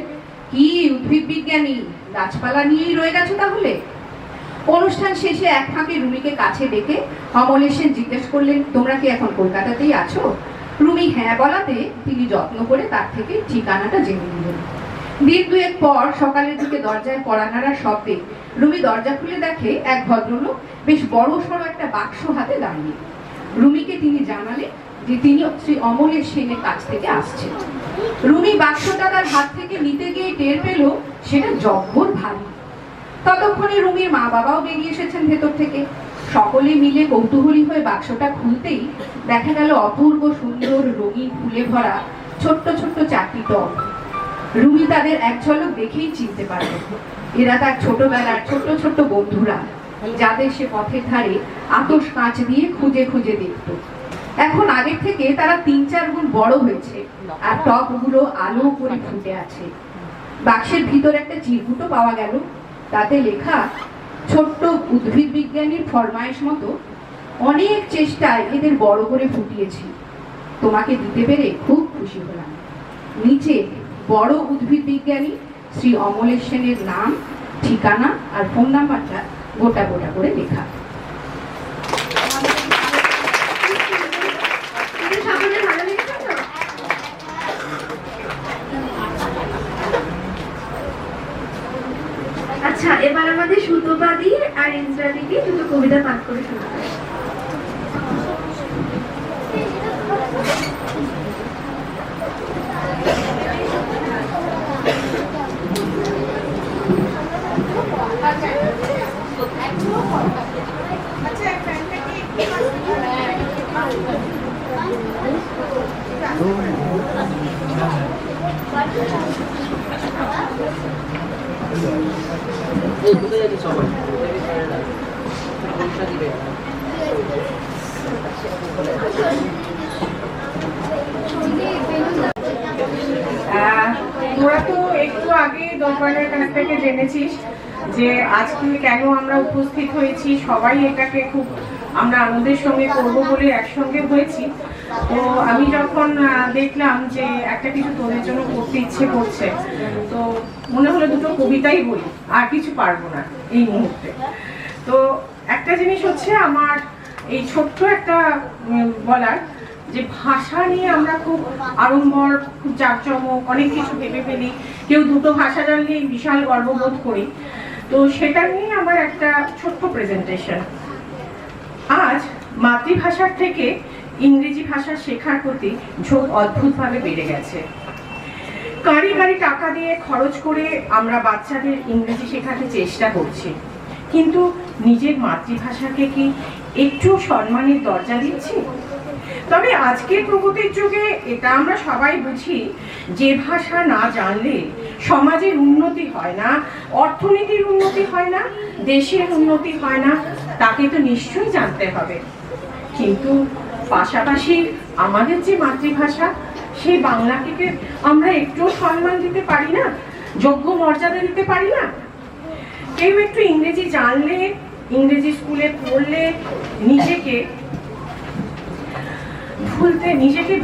কি উদ্ভিদ বিজ্ঞানী, গাছপালা নিয়েই রয়ে গেছো তাহলে? অনুষ্ঠান শেষে এক ফাঁকে রুমিকে কাছে ডেকে অমলেশ সেন জিজ্ঞেস করলেন, তোমরা কি এখন কলকাতাতেই আছো? রুমি হ্যাঁ বলাতে তিনি যত্ন করে তার থেকে ঠিকানাটা জেনে নিলেন। দিন দুয়েক পর সকালের দিকে দরজায় কড়া নাড়ার শব্দে রুমি দরজা খুলে দেখে এক ভদ্রলোক বেশ বড় সড়ো একটা বাক্স হাতে দাঁড়িয়ে। রুমিকে তিনি জানালেন যে তিনি শ্রী অমলেশ সেনের কাছ থেকে আসছেন। রুমি বাক্সটা তার হাত থেকে নিতে গিয়ে টের পেল সেটা জব্বর ভারী। ততক্ষণে রুমির মা বাবাও বেরিয়ে এসেছেন ভেতর থেকে। সকলে মিলে কৌতূহলী হয়ে বাক্সটা খুলতেই দেখা গেল অপূর্ব সুন্দর রঙিন ফুলে ভরা ছোট্ট ছোট্ট 4টি টব। রুমি তাদের এক ঝলক দেখেই চিনতে পারল, এরা তার ছোটবেলার ছোট্ট ছোট্ট বন্ধুরা, যাদের সে পথের ধারে আতশ কাঁচ দিয়ে খুঁজে খুঁজে দেখত। এখন আগের থেকে তারা 3-4 গুণ বড় হয়েছে আর টবগুলো আলো করে ফুটে আছে। বাক্সের ভিতর একটা চিরকুটো পাওয়া গেল, তাতে লেখা ছোট্ট উদ্ভিদ বিজ্ঞানীর ফরমায়েশ মতো, অনেক চেষ্টায় এদের বড় করে ফুটিয়েছি, তোমাকে দিতে পেরে খুব খুশি হলাম। নিচে বড় উদ্ভিদ বিজ্ঞানী শ্রী অমলেশ সেনের নাম, ঠিকানা আর ফোন নাম্বারটা গোটা গোটা করে লেখা। সকলের ভালো লেগেছে তো? আচ্ছা, এবার আমাদের সুতোবাদী আর ইন্দ্রাণীকে দুটো কবিতা পাঠ করে শোনাবে। তোরা তো একটু আগে দোকানের কাছ থেকে জেনেছিস যে আজকে কেন আমরা উপস্থিত হয়েছি। সবাই এটাকে খুব আমরা আনন্দের সঙ্গে করব বলে একসঙ্গে হয়েছি। তো আমি যখন দেখলাম যে একটা কিছু তোদের জন্য করতে ইচ্ছে করছে, তো মনে হলো দুটো কবিতাই বলি, আর কিছু পারবো না এই মুহূর্তে। তো একটা জিনিস হচ্ছে আমার এই ছোট্ট একটা বলার, যে ভাষা নিয়ে আমরা খুব আড়ম্বর, খুব জাঁকজমক অনেক কিছু ভেবে ফেলি। কেউ দুটো ভাষা জানলেই বিশাল গর্ববোধ করি। তো সেটা নিয়ে আমার একটা ছোট্ট প্রেজেন্টেশন। আজ মাতৃভাষার থেকে ইংরেজি ভাষা শেখার প্রতি ঝোঁক অদ্ভুতভাবে বেড়ে গেছে। কারি কারি টাকা দিয়ে খরচ করে আমরা বাচ্চাদের ইংরেজি শেখাতে চেষ্টা করছি, কিন্তু নিজের মাতৃভাষাকে কি একটু সম্মানের দরজা দিচ্ছি? তবে আজকের প্রগতির যুগে এটা আমরা সবাই বুঝি, যে ভাষা না জানলে সমাজের উন্নতি হয় না, অর্থনীতির উন্নতি হয় না, দেশের উন্নতি হয় না, তাকে তো নিশ্চয়ই জানতে হবে। কিন্তু পাশাপাশি আমাদের যে মাতৃভাষা, সেই বাংলাকে আমরা একটু সম্মান দিতে পারি না, যোগ্য মর্যাদা দিতে পারি না? কেউ একটু ইংরেজি জানলে, ইংরেজি স্কুলে পড়লে নিজেকে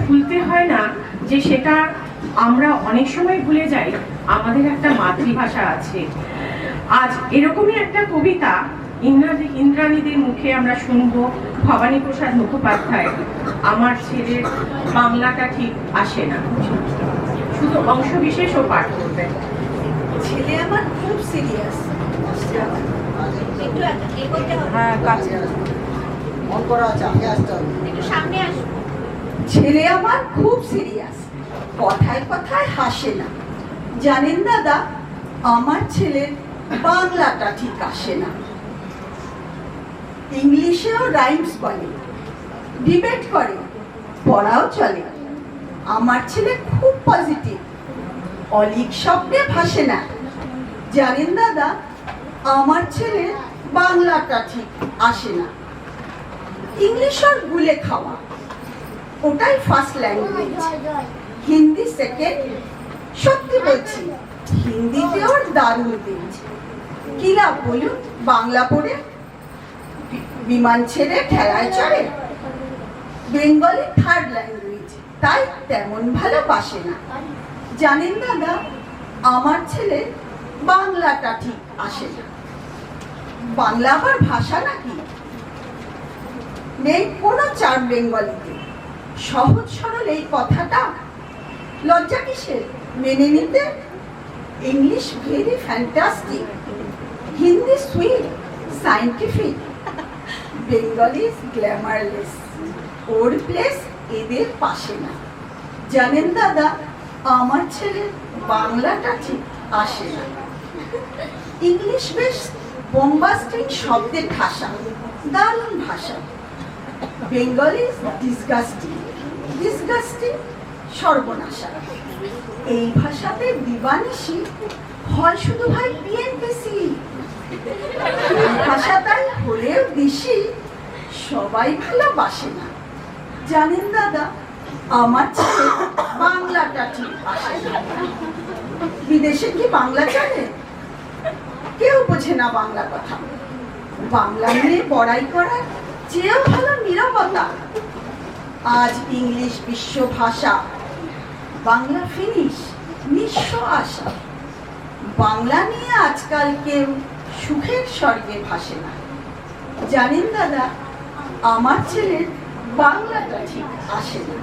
ভুলতে হয় না যে সেটা আমরা অনেক সময় ভুলে যাই আমাদের একটা মাতৃভাষা আছে। আজ এরকমই একটা কবিতা ইন্দ্রাণীদের মুখে আমরা শুনবো। ভবানী প্রসাদ মুখোপাধ্যায়, আমার ছেলের বাংলাটা ঠিক আসে না, শুধু অংশ বিশেষও পাঠ করবে। ছেলে আমার খুব সিরিয়াস। হ্যাঁ, কাছে ছেলে আমার খুব সিরিয়াস, কথায় কথায় হাসে না। জানেন দাদা, আমার ছেলের বাংলাটা ঠিক আসে না। ইংলিশেও রাইমস বলে, ডিবেট করে, পড়াও চলে। আমার ছেলে খুব পজিটিভ, অলিক শব্দে ভাসে না। জানেন দাদা, আমার ছেলে বাংলাটা ঠিক আসে না। ইংলিশ ওর গুলে খাওয়া, ওটাই ফার্স্ট ল্যাঙ্গুয়েজ, হিন্দি সেকেন্ড। সত্যি বলছি, হিন্দিতে ওর দারুণ তেজ। কি লাভ বলুন বাংলা পড়ে? বিমান ছেড়ে ঠেলায় চড়ে। বেঙ্গলি থার্ড ল্যাঙ্গুয়েজ, তাই তেমন ভালোবাসে না। জানেন দাদা, আমার ছেলে বাংলাটা ঠিক আসে না। বাংলা আবার ভাষা নাকি? নেই কোনো চার্ট বেঙ্গলিতে। সহজ সরল এই কথাটা, লজ্জা কিসের মেনে নিতে? English very fantastic, Hindi sweet scientific, Bengalis glamourless, ওর প্লেস এদের পাশে না। জানেন দাদা, আমার ছেলে বাংলাটা ঠিক আসে না। ইংলিশ বেশ বোম্বাস্টিক শব্দের ভাষা, দারুণ ভাষা। বেঙ্গলি ডিসগাস্টিং, ডিসগাস্টিং সর্বনাশা। এই ভাষাতে দিবানিশি হয় শুধু ভাই বিএনপিসি। ভাষাটাই হলেও দেশি, সবাই ভালোবাসে না। জানেন দাদা, আমার ছেলে বাংলাটা ঠিক আসে না। বিদেশে কি বাংলা জানে? কেউ বোঝে না বাংলা কথা। বাংলা নিয়ে বড়াই করার চেয়েও ভালো নীরবতা। আজ ইংলিশ বিশ্ব ভাষা, বাংলা ফিনিশ নিঃস্ব আশা। বাংলা নিয়ে আজকাল কেউ সুখের স্বর্গে ভাসে না। জানেন দাদা, আমার ছেলের বাংলাটা ঠিক আসে না।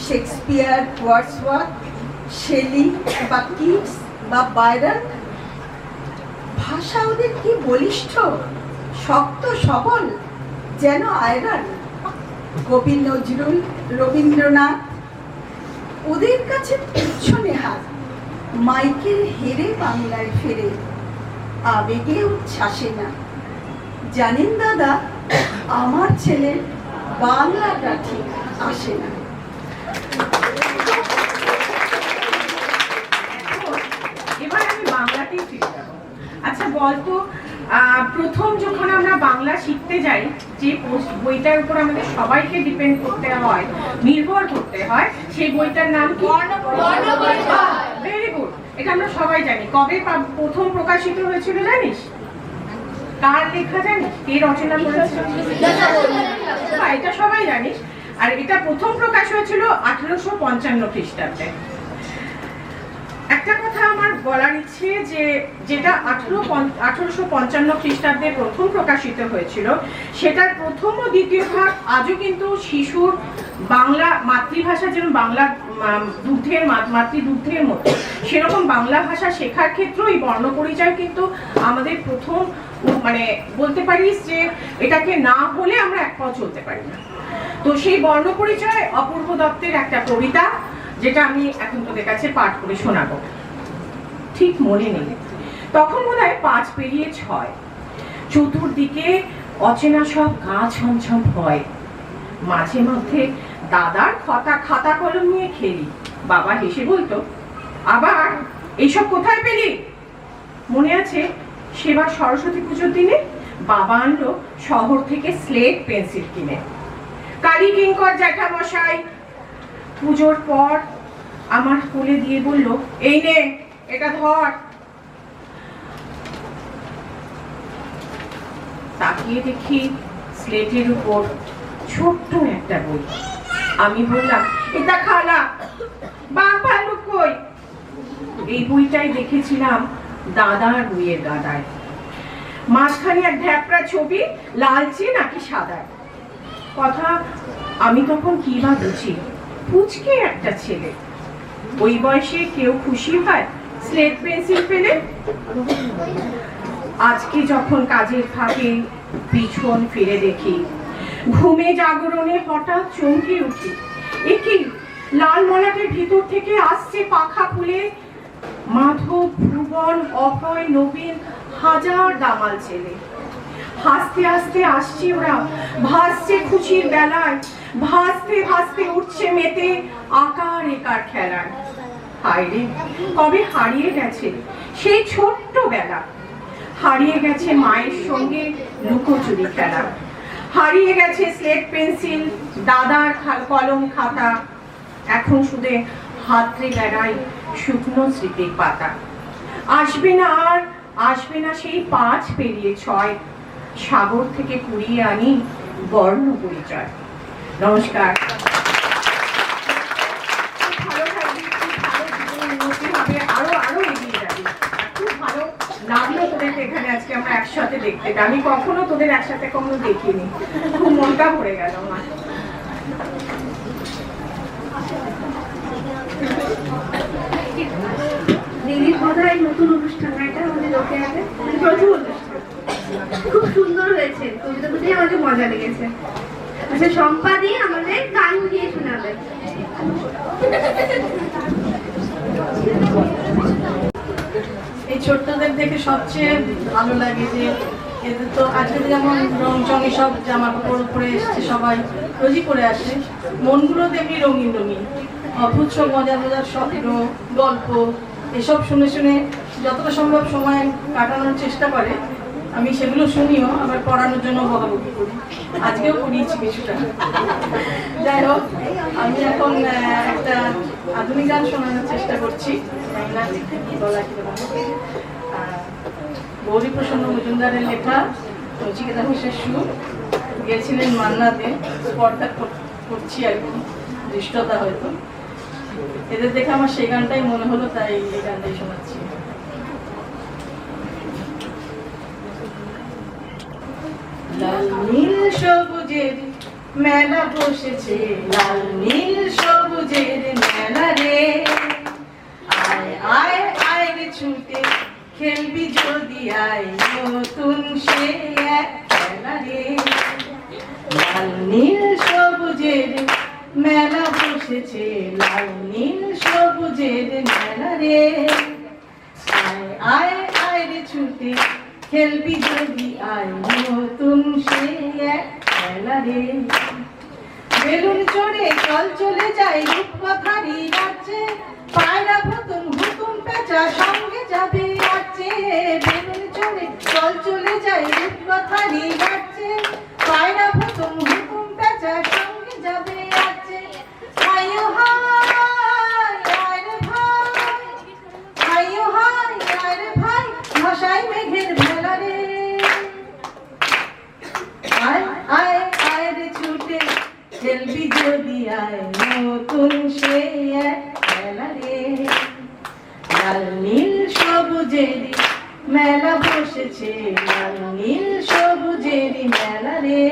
শেক্সপিয়ার, ওয়ার্ডসওয়ার্থ, শেলি বা কিটস বা বাইরন, ভাষা ওদের কি বলিষ্ঠ, শক্ত সবল, যেন আয়রন। কবি নজরুল, রবীন্দ্রনাথ, ওদের কাছে পিছনে হাত। মাইকেল হেরে বাংলায় ফেরে, আবেগে উচ্ছ্বাসে না। জানেন দাদা, আমার ছেলের বাংলাটা ঠিক আসে না। এবার আমি বাংলাতেই ফিরে যাবো। আচ্ছা বলতো, প্রথম যখন আমরা বাংলা শিখতে যাই, যে বইটার উপর আমাদের সবাইকে ডিপেন্ড করতে হয়, নির্ভর করতে হয়, সেই বইটার নাম কি? ভেরি গুড, এটা আমরা সবাই জানি। কবে প্রথম প্রকাশিত হয়েছিল জানিস? কার লেখা জানিস? কে রচনা করেছিল? এটা সবাই জানিস। আর এটা প্রথম প্রকাশ হয়েছিল 1855 খ্রিস্টাব্দে। একটা কথা আমার বলার ইচ্ছে, যে যেটা 1855 খ্রিস্টাব্দে প্রথম প্রকাশিত হয়েছিল, সেটার প্রথম ও দ্বিতীয় ভাগ আজও কিন্তু শিশুর বাংলা মাতৃভাষা, যেমন বাংলা দুধের মাতৃদুগ্ধের মতো, সেরকম বাংলা ভাষা শেখার ক্ষেত্রে এই বর্ণপরিচয় কিন্তু আমাদের প্রথম, মানে বলতে পারিস যে এটাকে না হলে আমরা এক পাও চলতে পারি না। তো সেই বর্ণপরিচয় অপূর্ব দত্তের একটা কবিতা, যেটা আমি এখন তোদের কাছে পাঠ করে শোনাবো। ঠিক মনে নেই, তখন মনে হয় 5 পেরিয়ে 6। চতুর্দিকে অচেনা সব গা ছমছম হয়। মাঝে মধ্যে দাদার খাতা কলম নিয়ে খেলি। বাবা হেসে বলতো, আবার এইসব কোথায় পেলি? মনে আছে সেবার সরস্বতী পুজোর দিনে বাবা আনলো শহর থেকে স্লেট পেন্সিল কিনে। কালী কিঙ্কর জ্যাঠামশাই পুজোর পর আমার কোলে দিয়ে বলল, এই নে, এটা ধর। তাকিয়ে দেখি স্লেটের উপর ছোট্ট একটা বই। আমি বললাম, এটা খালা। বাবা কই? এই বইটাই দেখেছিলাম দাদার বইয়ের গাদায়। মাঝখানে এক ঢ্যাপড়া ছবি, লালচে নাকি সাদা। কথা আমি তখন কি বা বুঝি, পুচকে একটা ছেলে। ওই বয়সে কেউ খুশি হয় স্লেট পেন্সিল পেলে? আজকে যখন কাজের ফাঁকে পিছন ফিরে দেখি, ঘুমে জাগরণে হঠাৎ চমকে উঠি। একি লাল মলাটের ভিতর থেকে আসছে পাখা ফুলে মাধব, ভুবন, অভয়, নবীন, হাজার দামাল ছেলে। হাসতে হাসতে আসছে ওরা, ভাসছে খুশির বেলায়, ভাসতে ভাসতে উঠছে মেতে আকার একার খেলায়। হায়রে, কবে হারিয়ে গেছে সেই ছোট্ট বেলা। হারিয়ে গেছে মায়ের সঙ্গে লুকোচুরি খেলা। হারিয়ে গেছে স্লেট পেন্সিল, দাদার কলম খাতা। এখন শুধু হাতড়ে বেড়াই শুকনো স্মৃতির পাতা। আসবে না আর আসবে না সেই 5 পেরিয়ে 6। সাগর থেকে কুড়িয়ে আনি বর্ণ পরিচয়। নমস্কার। ভালো থাকবি, খুব ভালো জীবনে উন্নতি হবে, আরো এগিয়ে যাবি। খুব ভালো লাগলো তোদেরকে এখানে আজকে আমরা একসাথে দেখতে। আমি কখনো তোদের একসাথে কখনো দেখিনি, খুব মনটা ভরে গেল আমার। দিদির বোধহয় নতুন অনুষ্ঠান, এটা আমাদের লোকে আগে প্রচুর অনুষ্ঠান। খুব সুন্দর হয়েছে, কবিতা বুঝে আমাদের মজা লেগেছে। আচ্ছা, সম্পাদি আমাদের গান দিয়ে শোনাবে। এই ছোট্টদের দেখে সবচেয়ে ভালো লাগে যে এদের তো আজকে যেমন রং চঙে সব জামা কাপড় পরে এসছে, সবাই রোজই পরে আসে, মনগুলো দেখি রঙিন রঙিন, অদ্ভুত সব মজার মজার স্বপ্ন গল্প এসব শুনে শুনে যতটা সম্ভব সময় কাটানোর চেষ্টা করে। আমি সেগুলো শুনিও, আবার পড়ানোর জন্য বকাবকি করি, আজকেও পড়িয়েছি কিছুটা। যাই হোক, আমি এখন একটা আধুনিক গান শোনানোর চেষ্টা করছি। গৌরী প্রসন্ন মজুমদারের লেখা, নচিকেতা ঘোষের সুর, গিয়েছিলেন মান্না দে। স্পর্ধা করছি আর কি, দৃষ্টতা হয়তো। এদের দেখে আমার সেই গানটাই মনে হলো, তাই এই গানটাই শোনাচ্ছি। লাল নীল সবুজের মেলা বসেছে, লাল নীল সবুজের মেলা রে, আয় আয় আয় রে ছুটে খেলবি যদি আয়, নতুন সে এক খেলা রে। লাল নীল সবুজের মেলা বসেছে, লাল নীল সবুজের মেলা রে, আয় আয় আয় রে ছুটে খেলবি যদি আয়, নতুন সে এক খেলা রে। বেলুন চড়ে চল চলে যায় রূপকথারি রাজ্যে, পায়রা ভতুম হুতুম পেঁচা সঙ্গে যাবে রাজ্যে। বেলুন চড়ে চল চলে যায় রূপকথারি রাজ্যে, পায়রা ভতুম হুতুম পেঁচা সঙ্গে যাবে রাজ্যে। হাইও হায় আয় রে ভাই, হাইও হায় আয় রে ভাই, ভাষায় মেঘের ভেলা রে, আয় আয় আয় রে ছুটে খেলবি যদি আয়, নতুন সে এক খেলা রে। লাল নীল সবুজের মেলা বসেছে, লাল নীল সবুজের মেলা রে,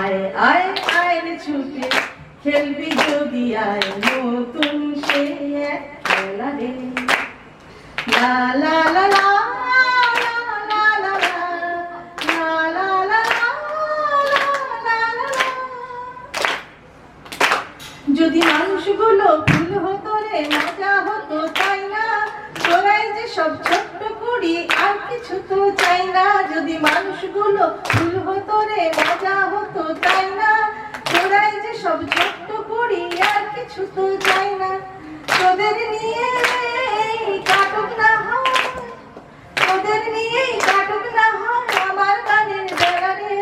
আয় আয় আয় রে ছুটে খেলবি যদি আয়, নতুন সে এক খেলা রে। লা লা লা লা যদি মানুষগুলো ফুল হতো রে মজা হতো, তাই না? তোরাই যে সব ছোট্ট কুড়ি, আর কিছু তো চাই না। যদি মানুষগুলো ফুল হতো রে মজা হতো, তাই না? তোরাই যে সব ছোট্ট কুড়ি, আর কিছু তো চাই না। তোদের নিয়ে কাটুক না হয়, তোদের নিয়েই কাটুক না হয় আমার গানের বেলা রে।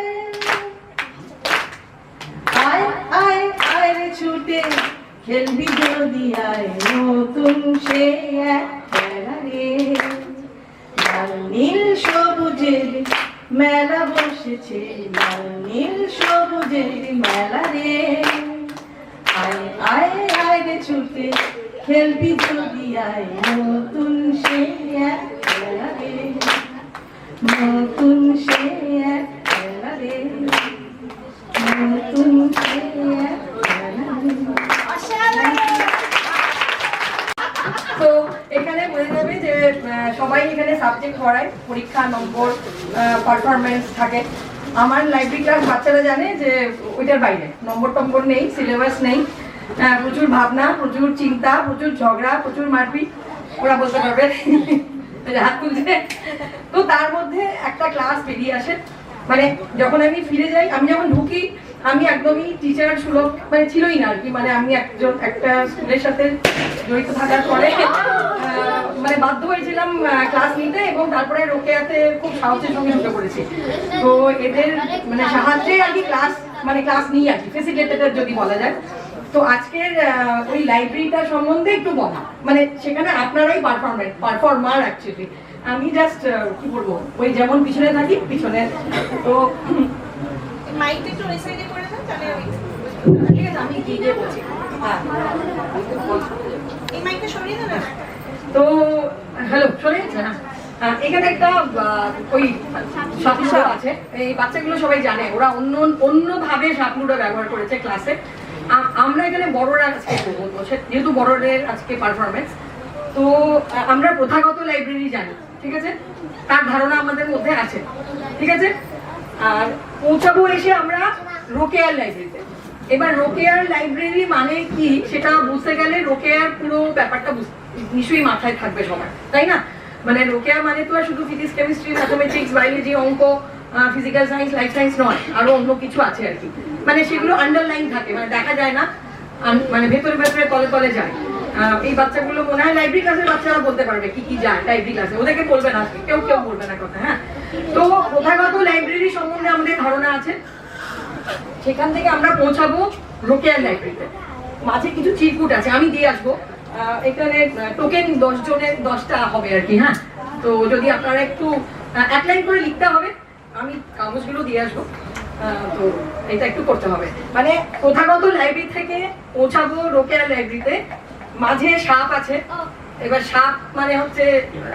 আয় আয় আয় রে ছুটে খেলবি যদি আয়, নতুন সে এক খেলা রে। লাল নীল সবুজের মেলা বসেছে, লাল নীল সবুজের মেলা রে, আয় আয় আয় রে ছুটে খেলবি যদি আয়, নতুন সে এক খেলা রে, নতুন সে এক খেলা রে, নতুন সে এক খেলা রে। তো এখানে বোঝা যাবে যে সবাই এখানে সাবজেক্ট পড়ায়, পরীক্ষা নম্বর পারফরমেন্স থাকে। আমার লাইব্রেরি ক্লাস বাচ্চারা জানে যে ওইটার বাইরে নম্বর টম্বর নেই, সিলেবাস নেই, প্রচুর ভাবনা, প্রচুর চিন্তা, প্রচুর ঝগড়া, প্রচুর মারপিট, ওরা বলতে পারবে হাত তুলছে। তো তার মধ্যে একটা ক্লাস বেরিয়ে আসে, মানে যখন আমি ফিরে যাই, আমি যখন ঢুকি আমি একদমই টিচার সুলভ মানে ছিলই না আর কি। মানে আমি একটা স্কুলের সাথে জড়িত থাকার পরে মানে বাধ্য হয়েছিলাম ক্লাস নিতে, এবং তারপরে রোকেয়াতে খুব সাহসের সঙ্গে ঢুকে পড়েছি। তো এদের মানে সাহায্যে আর কি ক্লাস নিই আর কি, ফেসিলিটেটর যদি বলা যায়। তো আজকের ওই লাইব্রেরিটা সম্বন্ধে একটু বলা, মানে সেখানে আপনারাই পারফর্মার অ্যাকচুয়ালি। আমি জাস্ট কি বলবো, ওই যেমন পিছনে থাকি পিছনে। তো মাইকটা একটু ওই সাইডে করে দাও, তাহলে আমি ঠিক আছে, আমি কি দিয়ে বলছি। হ্যাঁ, এই মাইকটা সরিয়ে দাও না। তো হ্যালো, শোনা যাচ্ছে না? এখানে একটা ওই সাপলুডো আছে, এই বাচ্চাগুলো সবাই জানে, ওরা অন্যভাবে সাপলুডো ব্যবহার করেছে ক্লাসে। আমরা এখানে বড়রা আজকে করবো, যেহেতু বড়দের আজকে পারফরমেন্স। তো আমরা প্রথাগত লাইব্রেরি জানি, ঠিক আছে, তার ধারণা আমাদের মধ্যে আছে, ঠিক আছে। আর পৌঁছাবো এসে আমরা রোকেয়ার লাইব্রেরিতে। এবার রোকেয়ার লাইব্রেরি মানে কি সেটা বুঝতে গেলে রোকেয়ার পুরো ব্যাপারটা নিশ্চয়ই মাথায় থাকবে সবার, তাই না? মানে রোকেয়া মানে তো আর শুধু ফিজিক্স, কেমিস্ট্রি, ম্যাথমেটিক্স, বায়োলজি, অঙ্ক, ফিজিক্যাল সায়েন্স, লাইফ সায়েন্স নয়, আরো অন্য কিছু আছে আর কি। মানে সেগুলো আন্ডারলাইন থাকে, মানে দেখা যায় না, মানে ভেতরে ভেতরে তলে তলে যায়। এই বাচ্চাগুলো মনে হয় লাইব্রেরি ক্লাসের বাচ্চারা বলতে পারবে কি কি যায় লাইব্রেরি ক্লাসে, ওদেরকে বলবে না, কেউ কেউ বলবে না কথা। হ্যাঁ, তো প্রথাগত লাইব্রেরি সম্বন্ধে আমাদের ধারণা আছে, সেখান থেকে আমরা পৌঁছাবো রোকেয়ার লাইব্রেরিতে। মাঝে কিছু চিরকুট আছে, আমি দিয়ে আসবো। এখানে টোকেন 10 জনের 10টা হবে আর কি। হ্যাঁ, তো যদি আপনারা একটু এক লাইন করে লিখতে হবে, আমি কাগজগুলো দিয়ে আসবো। তো এটা একটু করতে হবে, মানে প্রথাগত লাইব্রেরি থেকে পৌঁছাবো রোকেয়ার লাইব্রেরিতে। মাঝে সাপ আছে, এবার সাপ মানে হচ্ছে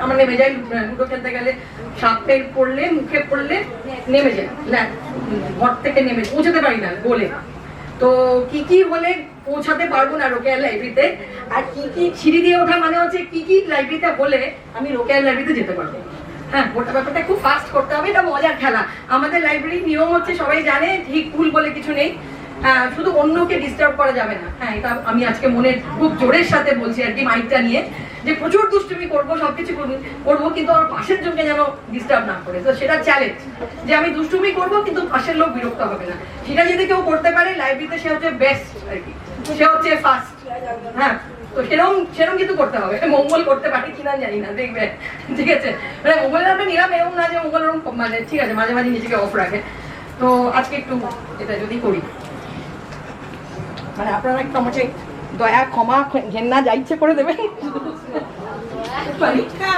আমরা নেমে যাই লুডো খেলতে গেলে, সাপের পড়লে মুখে পড়লে নেমে যায়, ঘর থেকে নেমে পৌঁছাতে পারি না বলে। তো কি কি হলে পৌঁছাতে পারবো না রোকেয়ার লাইব্রেরিতে, আর কি কি সিঁড়ি দিয়ে ওঠা মানে হচ্ছে কি কি লাইব্রেরিতে হলে আমি রোকেয়ার লাইব্রেরিতে যেতে পারবো। হ্যাঁ, গোটা ব্যাপারটা খুব ফাস্ট করতে হবে, এটা মজার খেলা। আমাদের লাইব্রেরির নিয়ম হচ্ছে সবাই জানে, ঠিক ভুল বলে কিছু নেই, শুধু অন্যকে ডিস্টার্ব করা যাবে না। হ্যাঁ, এটা আমি আজকে মনে খুব জোরের সাথে বলছি আর কি, মাইকটা নিয়ে, যে প্রচুর দুষ্টুমি করবো, সবকিছু করবো, কিন্তু আমার পাশের জনকে যেন ডিস্টার্ব না করে। তো সেটা চ্যালেঞ্জ, যে আমি দুষ্টুমি করবো কিন্তু পাশের লোক বিরক্ত হবে না। সেটা যদি কেউ করতে পারে লাইব্রেরিতে, সে হচ্ছে বেস্ট আর কি, সে হচ্ছে ফার্স্ট। হ্যাঁ, তো সেরকম কিন্তু করতে হবে। মঙ্গল করতে পারি কিনা জানি না, দেখবে, ঠিক আছে? মানে মঙ্গলের আমরা নিরাম এরকম না যে মঙ্গল এরকম, মানে ঠিক আছে, মাঝে মাঝে নিজেকে অফ রাখে। তো আজকে একটু এটা যদি করি, মানে আপনারা একটু আমাকে দয়া, ক্ষমা, ঘেন্না যা ইচ্ছে করে দেবেন। পরীক্ষা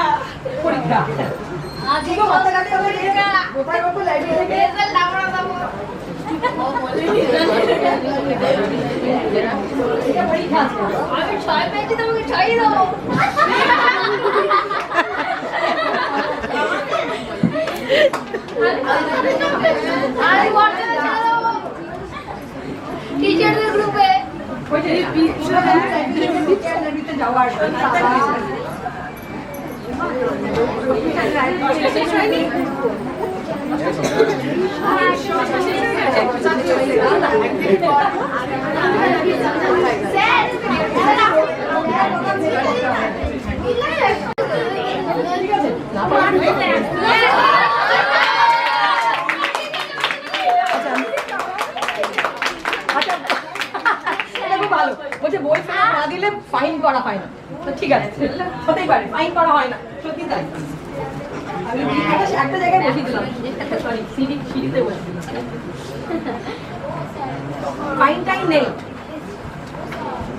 টিচারদের গ্রুপে যাওয়ার ভালো বলছে, বই ফেরত না দিলে ফাইন করা হয় না। তো ঠিক আছে, হতেই পারে, ফাইন করা হয় না, সত্যি তাই। আমি একটা জায়গায় বসিয়ে দিলাম, সরি, সিঁড়িতে বসে দিলাম। ফাইন টাইম নেই,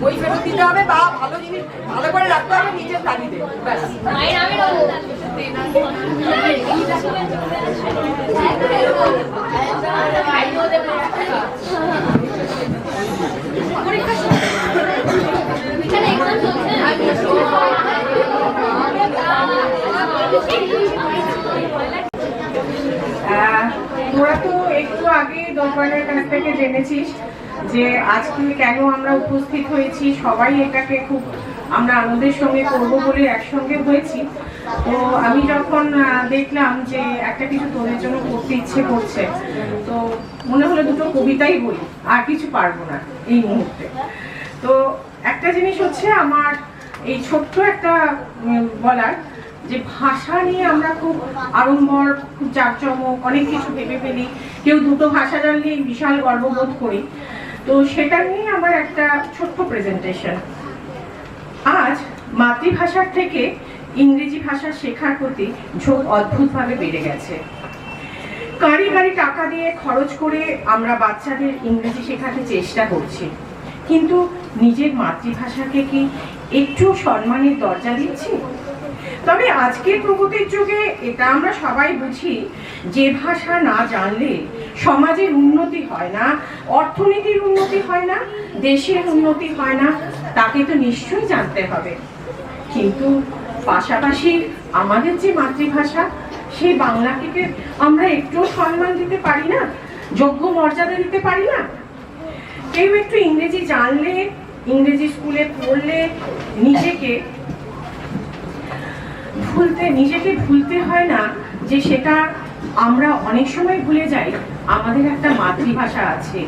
বই ফেরত দিতে হবে বা ভালো জিনিস ভালো করে রাখতে হবে নিজের তাগিদে, ব্যাস। তোরা তো একটু আগে দোকানের কাছ থেকে জেনেছিস যে আজকে কেন আমরা উপস্থিত হয়েছি। সবাই এটাকে খুব আমরা আনন্দের সঙ্গে করবো বলে একসঙ্গে হয়েছি। তো আমি যখন দেখলাম যে একটা কিছু তোদের জন্য করতে ইচ্ছে করছে, তো মনে হলো দুটো কবিতাই বলি, আর কিছু পারবো না এই মুহূর্তে। তো একটা জিনিস হচ্ছে আমার এই ছোট্ট একটা বলার, যে ভাষা নিয়ে আমরা খুব আড়ম্বর, খুব জাঁকজমক, অনেক কিছু ভেবে ফেলি। কেউ দুটো ভাষা জানলে বিশাল গর্ববোধ করি। তো সেটা নিয়ে আমার একটা ছোট্ট প্রেজেন্টেশন। আজ মাতৃভাষার থেকে ইংরেজি ভাষা শেখার প্রতি ঝোঁক অদ্ভুতভাবে বেড়ে গেছে। কারি কারি টাকা দিয়ে খরচ করে আমরা বাচ্চাদের ইংরেজি শেখাতে চেষ্টা করছি, কিন্তু নিজের মাতৃভাষাকে কি একটু সম্মানের দরজা দিচ্ছি? তবে আজকের প্রগতির যুগে এটা আমরা সবাই বুঝি, যে ভাষা না জানলে সমাজের উন্নতি হয় না, অর্থনীতির উন্নতি হয় না, দেশের উন্নতি হয় না, তাকে তো নিশ্চয়ই জানতে হবে। কিন্তু পাশাপাশি আমাদের যে মাতৃভাষা, সেই বাংলাকে আমরা একটু সম্মান দিতে পারি না, যোগ্য মর্যাদা দিতে পারি না? কেউ একটু ইংরেজি জানলে, ইংরেজি স্কুলে পড়লে নিজেকে নিজেকে ভুলতে হয় না, যে সেটা আমরা অনেক সময় ভুলে যাই আমাদের একটা মাতৃভাষা আছে।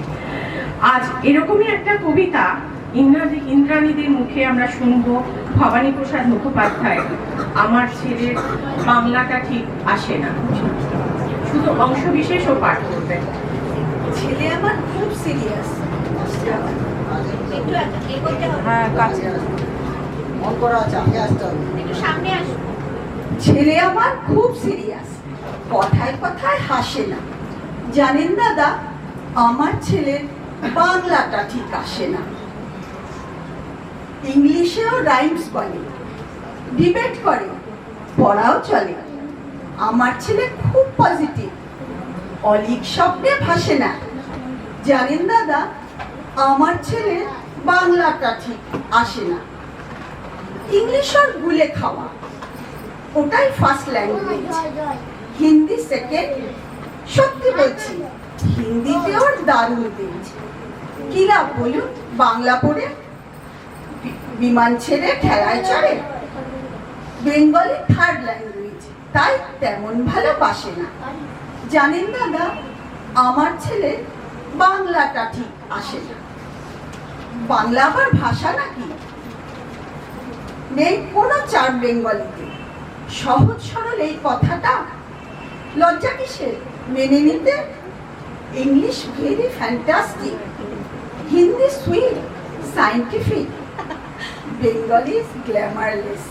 আজ এরকমই একটা কবিতা ইন্দ্রাণীদের মুখে আমরা শুনবো, ভবানী প্রসাদ মুখোপাধ্যায়, আমার ছেলের বাংলাটা ঠিক আসে না। শুধু অংশ বিশেষও পাঠ করবে। ছেলে আমার খুব সিরিয়াস। একটু এগোতে হবে, হ্যাঁ, কাছে একটু সামনে আসুন। ছেলে আমার খুব সিরিয়াস, কথায় কথায় হাসে না। জানেন দাদা, আমার ছেলের বাংলাটা ঠিক আসে না। ইংলিশেও রাইমস বলে, ডিবেট করে, পড়াও চলে। আমার ছেলে খুব পজিটিভ, অলিক শব্দে ভাসে না। জানেন দাদা, আমার ছেলে বাংলাটা ঠিক আসে না। ইংলিশ ওর গুলে খাওয়া, ওটাই ফার্স্ট ল্যাঙ্গুয়েজ, হিন্দি সেকেন্ড। সত্যি বলছি, হিন্দিতে ওর দারুণ তেজ। কি লাভ বলুন বাংলা পড়ে? বিমান ছেড়ে ঠেলায় চড়ে। বেঙ্গলি থার্ড ল্যাঙ্গুয়েজ, তাই তেমন ভালোবাসে না। জানেন দাদা, আমার ছেলে বাংলাটা ঠিক আসে না। বাংলা আবার ভাষা নাকি? নেই কোনো চার বেঙ্গলিতে। সহজ সরল এই কথাটা, লজ্জা কিসের মেনে নিতে? English very fantastic, Hindi sweet scientific, Bengali glamourless,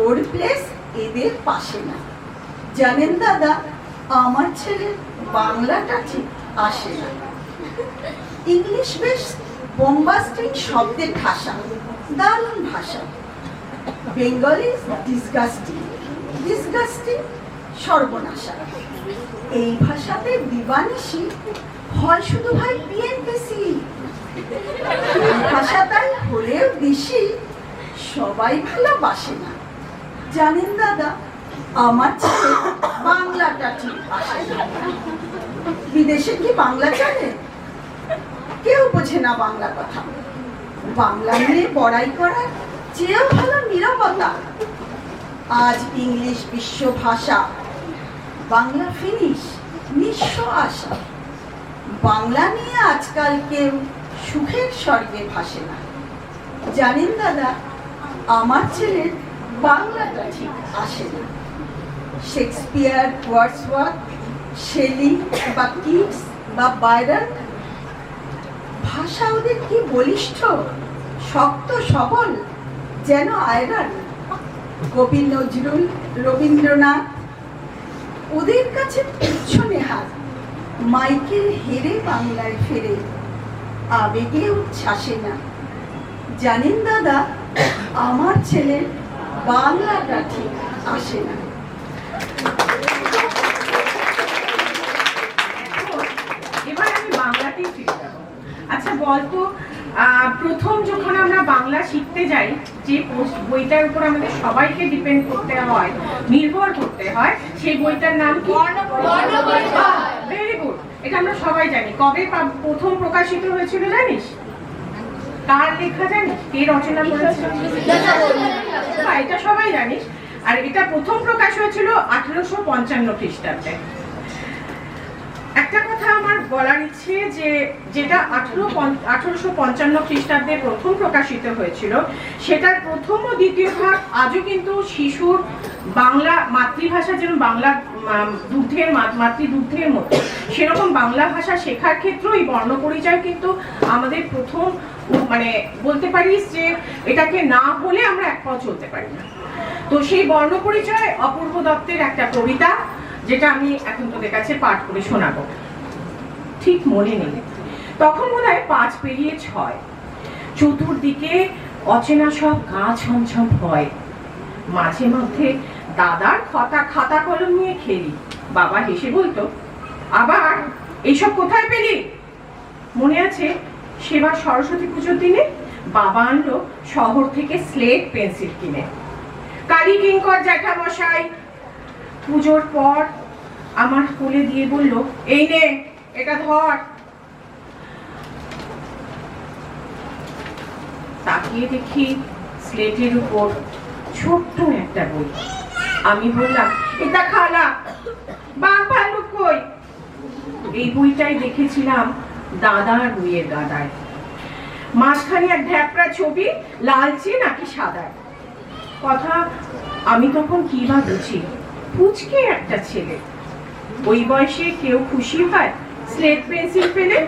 ওর প্লেস এদের পাশে না। জানেন দাদা, আমার ছেলে বাংলাটা ঠিক আসে না। ইংলিশ বেশ বোম্বাস্টিক শব্দের ভাষা, দারুণ ভাষা। বেঙ্গলি ডিসগাস্টিং, ডিসগাস্টিং সর্বনাশা। এই ভাষাতে দিবানিশি হয় শুধু ভাই বিএনপিসি। ভাষাটাই হলেও বেশি সবাই ভালোবাসে না। জানেন দাদা, আমার ছেলে বাংলাটা ঠিক আসে না। বিদেশে কি বাংলা জানে? কেউ বোঝে না বাংলা কথা। বাংলা নিয়ে বড়াই করার চেয়েও ভালো নীরবতা। আজ ইংলিশ বিশ্ব ভাষা, বাংলা ফিনিশ নিঃস্ব আশা। বাংলা নিয়ে আজকাল কেউ সুখের স্বর্গে ভাসে না। জানেন দাদা, আমার ছেলের বাংলাটা ঠিক আসে না। শেক্সপিয়ার, ওয়ার্ডসওয়ার্থ, শেলি বা কিটস বা বায়রন, ভাষা ওদের কি বলিষ্ঠ, শক্ত সবল, যেন আয়রন। কবি নজরুল, রবীন্দ্রনাথ, ওদের কাছে পিছনে হাত। মাইকেল হেরে বাংলায় ফেরে, আবেগে উচ্ছ্বাসে না। জানেন দাদা, আমার ছেলের বাংলাটা ঠিক আসে না। এবার আমি বাংলাতেই ফিরে যাবো। আচ্ছা বলতো, প্রথম যখন আমরা বাংলা শিখতে যাই, যে বইটার উপর আমাদের সবাইকে ডিপেন্ড করতে হয়, নির্ভর করতে হয়, সেই বইটার নাম কি? ভেরি গুড, এটা আমরা সবাই জানি। কবে প্রথম প্রকাশিত হয়েছিল জানিস? কার লেখা জানিস? কে রচনা করেছিল? এটা সবাই জানিস। আর এটা প্রথম প্রকাশ হয়েছিল 1855 খ্রিস্টাব্দে। একটা কথা আমার বলার ইচ্ছে, যে যেটা 1855 খ্রিস্টাব্দে প্রথম প্রকাশিত হয়েছিল, সেটার প্রথম ও দ্বিতীয় ভাগ আজও কিন্তু শিশুর বাংলা মাতৃভাষা, যেমন বাংলা দুগ্ধের মাতৃদুগ্ধের মতো, সেরকম বাংলা ভাষা শেখার ক্ষেত্রে এই বর্ণপরিচয় কিন্তু আমাদের প্রথম, মানে বলতে পারিস যে এটাকে না হলে আমরা এক পাও চলতে পারি না। তো সেই বর্ণপরিচয় অপূর্ব দত্তের একটা কবিতা, যেটা আমি এখন তোদের কাছে পাঠ করে শোনাবো। ঠিক মনে নেই, তখন মনে হয় 5 পেরিয়ে 6। চতুর্দিকে অচেনা সব গা ছমছম হয়। মাঝে মধ্যে দাদার খাতা কলম নিয়ে খেলি। বাবা হেসে বলতো, আবার এইসব কোথায় পেলি? মনে আছে সেবার সরস্বতী পুজোর দিনে বাবা আনলো শহর থেকে স্লেট পেন্সিল কিনে। কালী কিঙ্কর জ্যাঠামশাই পুজোর পর আমার কোলে দিয়ে বলল, এই নে এটা ধর। তাকিয়ে দেখি স্লেটের উপর ছোট্ট একটা বই, আমি বললাম, এটা খালা, বাঘ ভাল্লুক কই? এই বইটাই দেখেছিলাম দাদার বইয়ের গাদায়, মাঝখানে এক ঢ্যাপড়া ছবি, লালচে নাকি সাদায়। কথা আমি তখন কি বা বুঝি, পুচকে একটা ছেলে, ওই বয়সে কেউ খুশি হয় স্লেট পেন্সিল পেলে?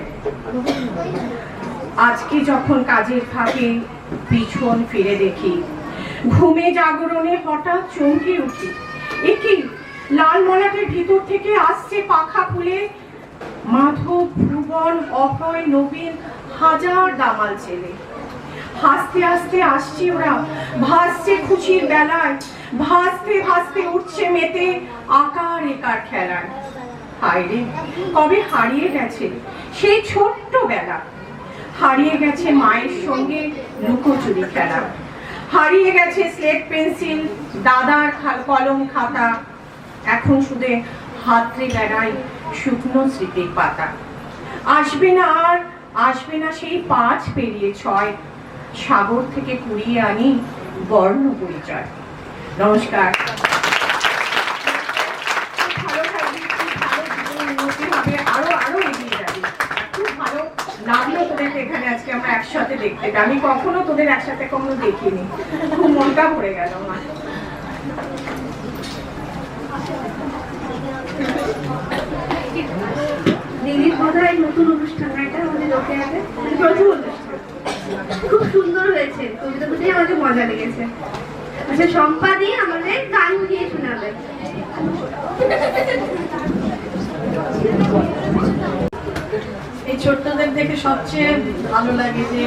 আজকে যখন কাজের ফাঁকে পিছন ফিরে দেখি, ঘুমে জাগরণে হঠাৎ চমকে উঠি, একি লাল মলাটের ভিতর থেকে আসছে পাখা ফুলে মাধব, ভুবন, অভয়, নবীন, হাজার দামাল ছেলে। হাসতে হাসতে আসছে ওরা, ভাসছে খুশির বেলায়, ভাসতে ভাসতে উঠছে মেতে আকার একার খেলায়। হায়রে, কবে হারিয়ে গেছে সেই ছোট্ট বেলা, হারিয়ে গেছে মায়ের সঙ্গে লুকোচুরি খেলা, হারিয়ে গেছে স্লেট পেন্সিল, দাদার কলম খাতা। এখন শুধু হাতড়ে বেড়াই শুকনো স্মৃতির পাতা। আসবে না আর আসবে না সেই 5 পেরিয়ে 6, সাগর থেকে কুড়িয়ে আনি বর্ণ পরিচয়। নমস্কার। ভালো থাকবি, খুব ভালো জীবন উন্নতি হবে, আরো এগিয়ে যাবে। খুব ভালো লাগলো তোদেরকে এখানে আজকে আমরা একসাথে দেখতে। আমি কখনো তোদের একসাথে কখনো দেখিনি, খুব মনটা ভরে গেল আমার। দিদির বোধহয় নতুন অনুষ্ঠান, এটা আমাদের লোকে আগে প্রথম অনুষ্ঠান, খুব সুন্দর হয়েছে, কবিতাগুলোই আমাদের মজা লেগেছে। আচ্ছা, সম্পাদি আমাদের গান দিয়ে শোনাবেন। এই ছোট্টদের দেখে সবচেয়ে ভালো লাগে যে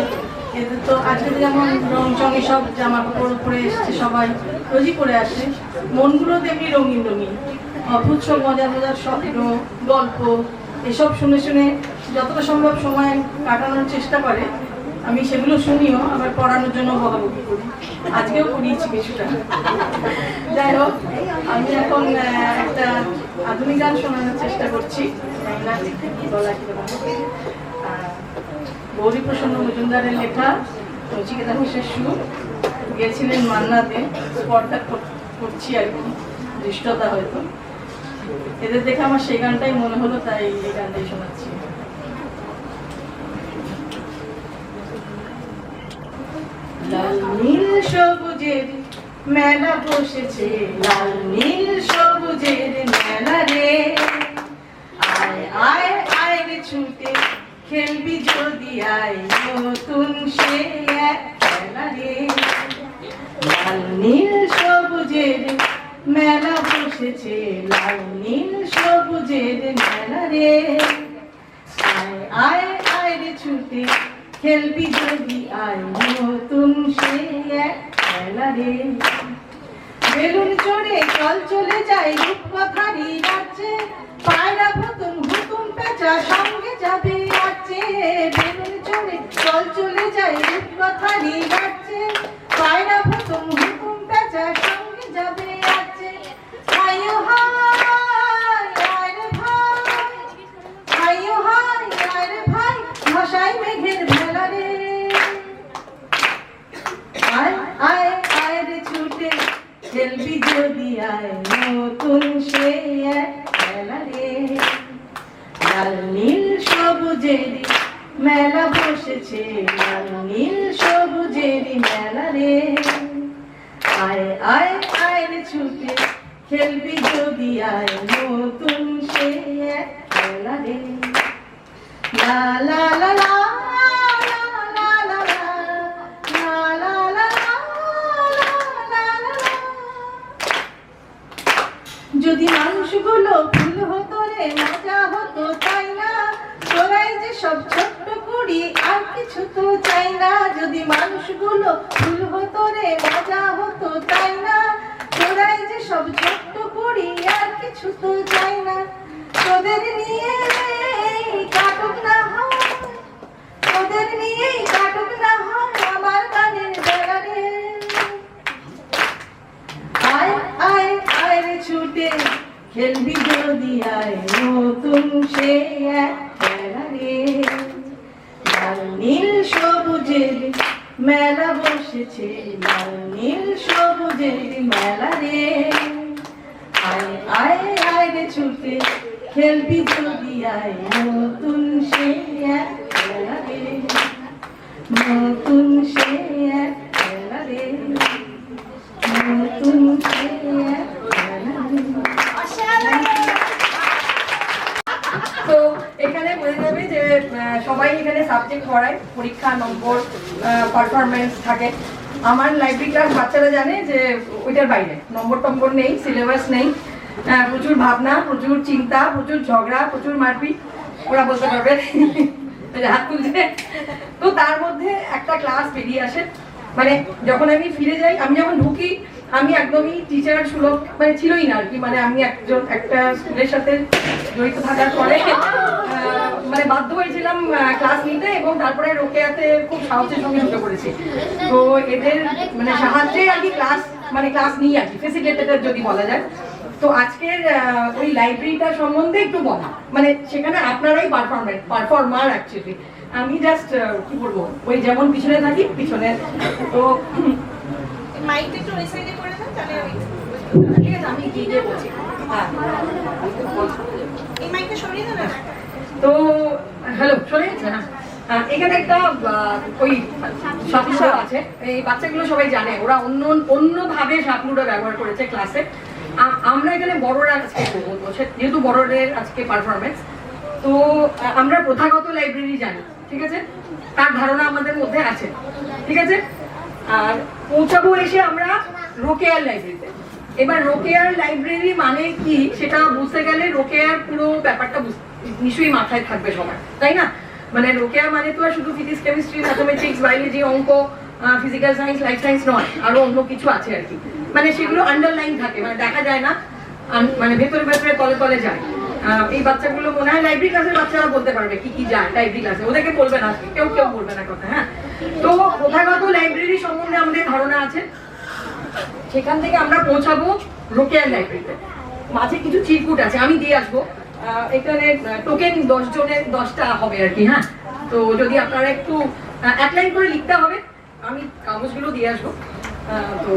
এদের তো আজকে যেমন রং চং সব জামা কাপড় পরে এসছে, সবাই রোজই পরে আসে, মনগুলো দেখবি রঙিন রঙিন, অদ্ভুত সব মজার মজার স্বপ্ন, গল্প এসব শুনে শুনে যতটা সম্ভব সময় কাটানোর চেষ্টা করে। আমি সেগুলো শুনিও, আবার পড়ানোর জন্য বকাবকি করি, আজকেও পড়িয়েছি কিছুটা। যাই হোক, আমি এখন একটা আধুনিক গান শোনানোর চেষ্টা করছি। গৌরী প্রসন্ন মজুমদারের লেখা, নচিকেতা ঘোষের সুর, গিয়েছিলেন মান্না দে। স্পর্ধা করছি আর কি, দৃষ্টতা হয়তো। এদের দেখে আমার সেই গানটাই মনে হলো, তাই এই গানটাই শোনাচ্ছি। লাল নীল সবুজের মেলা বসেছে, লাল নীল সবুজের মেলা রে, আয় আয় আয় রে ছুটে খেলবি যদি আয়, নতুন সে এক খেলা রে। লাল নীল সবুজের মেলা বসেছে, লাল নীল সবুজের মেলা রে, আয় আয় আয় রে ছুটে খেলবি যদি আয়, নতুন সে এক খেলা রে। বেলুন চড়ে চল চলে যায় রূপকথারি রাজ্যে, পায়রা ভতুম হুকুম পেঁচা সঙ্গে যাবে রাজ্যে। বেলুন চড়ে চল চলে যায় রূপকথারি রাজ্যে, পায়রা ভতুম হুকুম পেঁচা সঙ্গে যাবে রাজ্যে। হাইও হায় আয় রে ভাই, হাইও হায় আয় রে ভাই, ভাষায় মেঘের ভেলা রে, আয় আয় আয় রে ছুটে খেলবি যদি আয়, নতুন সে এক খেলা রে। লাল নীল সবুজের মেলা বসেছে, লাল নীল সবুজের মেলা রে, আয় আয় আয় রে ছুটে খেলবি যদি আয়, নতুন সে এক খেলা রে। লা লা লা লা যদি মানুষগুলো ফুল হতো রে মজা হতো, তাই না? তোরাই যে সব ছোট্ট কুড়ি, আর কিছু তো চাই না। যদি মানুষগুলো ফুল হতো রে মজা হতো, তাই না? তোরাই যে সব ছোট্ট কুড়ি, আর কিছু তো চাই না। তোদের নিয়ে কাটুক না হয়, তোদের নিয়েই কাটুক না হয় আমার গানের বেলা রে। আয় আয় আয় রে ছুটে খেলবি যদি আয়, নতুন সে এক খেলা রে। লাল নীল সবুজের মেলা বসেছে, লাল নীল সবুজের মেলা রে, আয় আয় আয় রে ছুটে খেলবি যদি আয় নতুন সে এক খেলা রে, নতুন সে এক খেলা রে, নতুন সে এক খেলা রে। তো এখানে বোঝা যাবে যে সবাই এখানে সাবজেক্ট পড়ায়, পরীক্ষা নম্বর পারফরমেন্স থাকে। আমার লাইব্রেরি ক্লাস বাচ্চারা জানে যে ওইটার বাইরে নম্বর টম্বর নেই, সিলেবাস নেই, প্রচুর ভাবনা, প্রচুর চিন্তা, প্রচুর ঝগড়া, প্রচুর মারপিট, ওরা বলতে পারবে হাত তুলছে। তো তার মধ্যে একটা ক্লাস বেরিয়ে আসে, মানে যখন আমি ফিরে যাই, আমি যখন ঢুকি আমি একদমই টিচার সুলভ মানে ছিলই না আর কি, মানে আমি একটা স্কুলের সাথে জড়িত থাকার পরে মানে বাধ্য হয়েছিলাম ক্লাস নিতে, এবং তারপরে রোকেয়াতে খুব সাহসের সঙ্গে ঢুকে পড়েছি। তো এদের মানে সাহায্যে আর কি ক্লাস নিই আর কি, ফেসিলিটেটর যদি বলা যায়। তো আজকের ওই লাইব্রেরিটা সম্বন্ধে একটু বলা, মানে সেখানে আপনারাই পারফর্মার অ্যাকচুয়ালি, আমি জাস্ট কি বলবো ওই যেমন পিছনে থাকি পিছনে। তো মাইকটা একটু ওই সাইডে করে দাও, তাহলে আমি ঠিক আছে, আমি গিয়ে বলছি। হ্যাঁ, এই মাইকটা সরিয়ে দাও না। তো হ্যালো, শোনা যাচ্ছে না? এখানে একটা ওই সাপলুডো আছে, এই বাচ্চাগুলো সবাই জানে, ওরা অন্যভাবে সাপলুডো ব্যবহার করেছে ক্লাসে। আমরা এখানে বড়রা আজকে করবো, যেহেতু বড়দের আজকে পারফরমেন্স, তো আমরা প্রথাগত লাইব্রেরি জানি, ঠিক আছে, তার ধারণা আমাদের মধ্যে আছে, ঠিক আছে। আর পৌঁছাবো এসে আমরা রোকেয়ার লাইব্রেরিতে। এবার রোকেয়ার লাইব্রেরি মানে কি সেটা বুঝতে গেলে রোকেয়ার পুরো ব্যাপারটা নিশ্চয়ই মাথায় থাকবে সবার, তাই না? মানে রোকেয়া মানে তো আর শুধু ফিজিক্স, কেমিস্ট্রি, ম্যাথমেটিক্স, বায়োলজি, অঙ্ক, ফিজিক্যাল সায়েন্স, লাইফ সায়েন্স নয়, আরো অন্য কিছু আছে আর কি। মানে সেগুলো আন্ডারলাইন থাকে, মানে দেখা যায় না, মানে ভেতরে ভেতরে তলে তলে যায়। এই বাচ্চাগুলো মনে হয় লাইব্রেরি ক্লাসের বাচ্চারা বলতে পারবে কি কি যায় লাইব্রেরি ক্লাসে, ওদেরকে বলবে না, কেউ বলবে না কথা। হ্যাঁ, তো প্রথাগত লাইব্রেরি সম্বন্ধে আমাদের ধারণা আছে, সেখান থেকে আমরা পৌঁছাবো রোকেয়ার লাইব্রেরিতে। মাঝে কিছু চিরকুট আছে, আমি দিয়ে আসবো। এখানে টোকেন 10 জনের 10টা হবে আর কি। হ্যাঁ, তো যদি আপনারা একটু এক লাইন করে লিখতে হবে, আমি কাগজগুলো দিয়ে আসবো। তো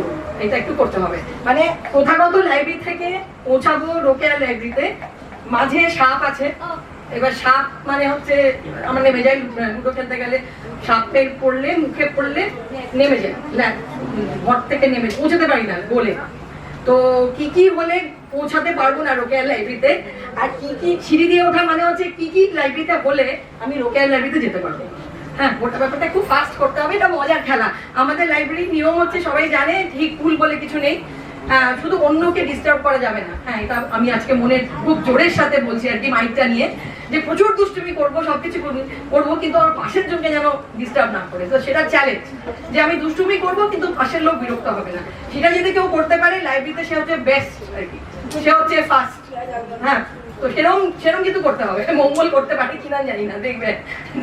এটা একটু করতে হবে, মানে প্রথাগত লাইব্রেরি থেকে পৌঁছাবো রোকেয়ার লাইব্রেরিতে। মাঝে সাপ আছে, এবার সাপ মানে হচ্ছে আমরা নেমে যাই লুডো খেলতে গেলে, সাপের পড়লে মুখে পড়লে নেমে যায়, ঘর থেকে নেমে পৌঁছাতে পারি না বলে। তো কি কি হলে পৌঁছাতে পারবো না রোকেয়ার লাইব্রেরিতে, আর কি কি সিঁড়ি দিয়ে ওঠা মানে হচ্ছে কি কি লাইব্রেরিতে হলে আমি রোকেয়ার লাইব্রেরিতে যেতে পারবো। হ্যাঁ, গোটা ব্যাপারটা খুব ফাস্ট করতে হবে, এটা মজার খেলা। আমাদের লাইব্রেরির নিয়ম হচ্ছে সবাই জানে, ঠিক ভুল বলে কিছু নেই, শুধু অন্যকে ডিস্টার্ব করা যাবে না। হ্যাঁ, এটা আমি আজকে মনে খুব জোরের সাথে বলছি আর কি, মাইকটা নিয়ে, যে প্রচুর দুষ্টুমি করবো, সবকিছু করবো, কিন্তু আমার পাশের জনকে যেন ডিস্টার্ব না করে। তো সেটা চ্যালেঞ্জ, যে আমি দুষ্টুমি করবো কিন্তু পাশের লোক বিরক্ত হবে না। সেটা যদি কেউ করতে পারে লাইব্রেরিতে, সে হচ্ছে বেস্ট আর কি, সে হচ্ছে ফার্স্ট। হ্যাঁ, তো সেরকম কিন্তু করতে হবে। মঙ্গল করতে পারি কিনা জানি না, দেখবে,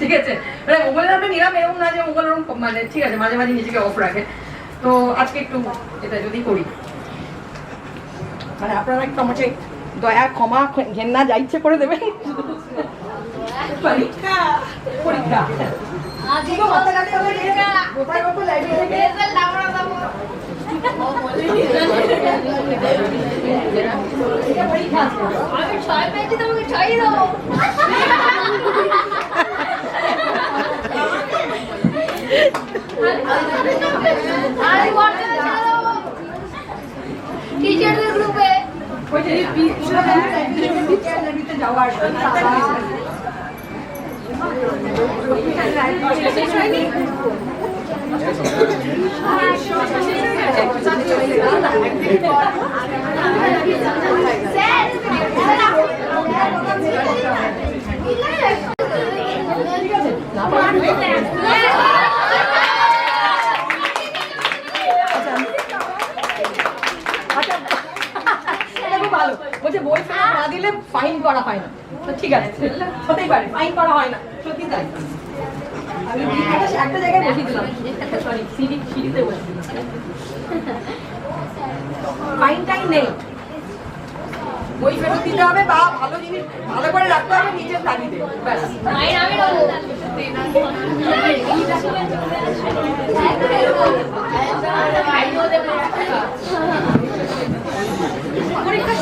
ঠিক আছে। মানে মঙ্গলের আপনি নিরাম এরকম না যে মঙ্গল এরকম, মানে ঠিক আছে, মাঝে মাঝে নিজেকে অফ রাখে। তো আজকে একটু এটা যদি করি, মানে আপনারা একটু আমাকে দয়া ক্ষমা ঘেন্না যা ইচ্ছে করে দেবেন। পরীক্ষা টিচারদের গ্রুপে যাওয়ার ভালো বলছে, বই ফেরত না দিলে ফাইন করা হয় না। তো ঠিক আছে, হতেই পারে, ফাইন করা হয় না, সত্যি তাই। আমি একটা জায়গায় বসে দিলাম, সরি, সিঁড়িতে বসে দিলাম, ফাইন টাইম নেই, বই ফেরত দিতে হবে বা ভালো জিনিস ভালো করে রাখতে হবে নিজের তাগিদে, ব্যাস। পরীক্ষা